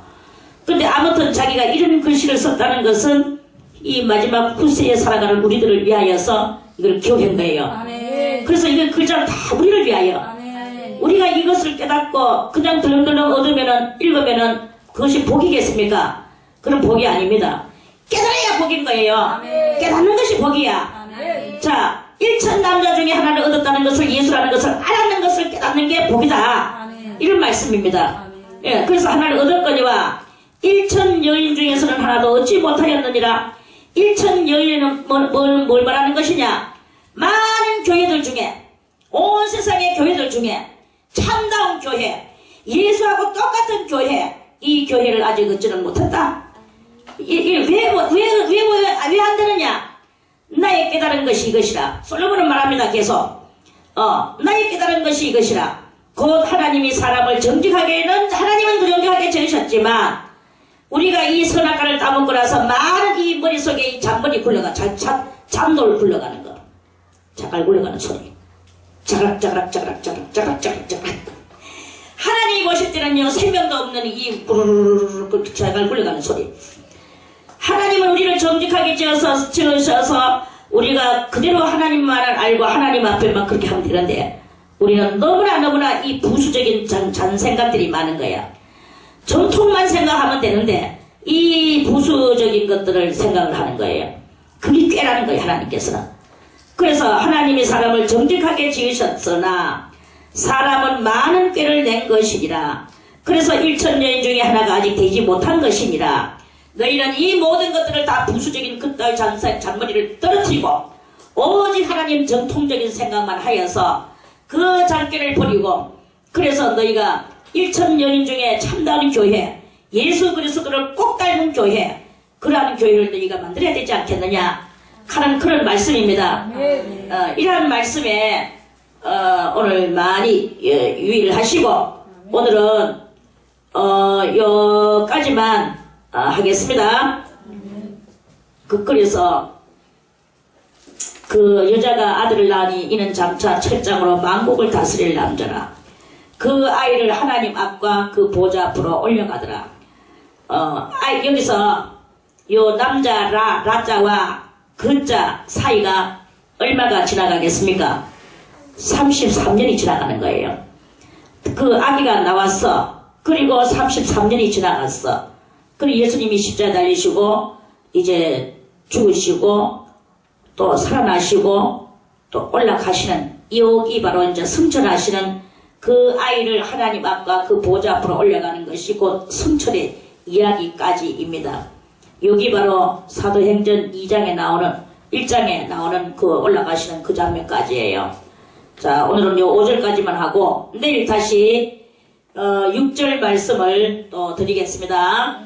근데 아무튼 자기가 이런 글씨를 썼다는 것은 이 마지막 후세에 살아가는 우리들을 위하여서 이걸 기억한 거예요.
아멘.
그래서 이 글자는 다 우리를 위하여.
아멘.
우리가 이것을 깨닫고 그냥 덜렁덜렁 얻으면은 읽으면은 그것이 복이겠습니까? 그런 복이 아닙니다. 깨달아야 복인 거예요.
아멘.
깨닫는 것이 복이야.
아멘.
자, 1천 남자 중에 하나를 얻었다는 것을 예수라는 것을 알았는 것을 깨닫는 게 복이다.
아멘.
이런 말씀입니다.
아멘.
예, 그래서 하나를 얻었거니와 1천 여인 중에서는 하나도 얻지 못하였느니라. 1천 여인은 뭘 말하는 것이냐? 많은 교회들 중에 온 세상의 교회들 중에 참다운 교회, 예수하고 똑같은 교회, 이 교회를 아직 얻지는 못했다. 왜 안 되느냐? 나의 깨달은 것이 이것이라. 솔로몬은 말합니다. 계속 나의 깨달은 것이 이것이라. 곧 하나님이 사람을 정직하게는 하나님은 그 정직하게 지으셨지만 우리가 이 선악과를 따먹고 나서 많은 이 머릿속에 이 잔머리 굴러가 잔돌 굴러가는 거, 자갈 굴러가는 소리, 자락 하나님이 보실 때는요 생명도 없는 이 구르르르 자갈 굴러가는 소리. 하나님은 우리를 정직하게 지으셔서 우리가 그대로 하나님 말을 알고 하나님 앞에만 그렇게 하면 되는데 우리는 너무나 이 부수적인 잔생각들이 많은 거야. 정통만 생각하면 되는데 이 부수적인 것들을 생각을 하는 거예요. 그게 꾀라는 거예요. 하나님께서는. 그래서 하나님이 사람을 정직하게 지으셨으나 사람은 많은 꾀를 낸 것이니라. 그래서 1천 여인 중에 하나가 아직 되지 못한 것이니라. 너희는 이 모든 것들을 다 부수적인 그따위 잔머리를 떨어뜨리고 오직 하나님 정통적인 생각만 하여서 그 잔꾀를 버리고 그래서 너희가 1천 여인 중에 참다운 교회, 예수 그리스도를 꼭 닮은 교회, 그러한 교회를 너희가 만들어야 되지 않겠느냐 하는 그런 말씀입니다. 이러한 말씀에 오늘 많이 유의를 하시고 오늘은 여기까지만 하겠습니다. 그래서 그 여자가 아들을 낳으니 이는 장차 철장으로 만국을 다스릴 남자라. 그 아이를 하나님 앞과 그 보좌 앞으로 올려가더라. 여기서 요 남자 라자와 그자 사이가 얼마가 지나가겠습니까? 33년이 지나가는 거예요. 그 아기가 나왔어. 그리고 33년이 지나갔어. 그리고 예수님이 십자가에 달리시고 이제 죽으시고 또 살아나시고 또 올라가시는 여기 바로 이제 승천하시는 그 아이를 하나님 앞과 그 보좌 앞으로 올려가는 것이 곧 승천의 이야기까지입니다. 여기 바로 사도행전 2장에 나오는 1장에 나오는 그 올라가시는 그 장면까지예요. 자, 오늘은 요 5절까지만 하고 내일 다시 6절 말씀을 또 드리겠습니다.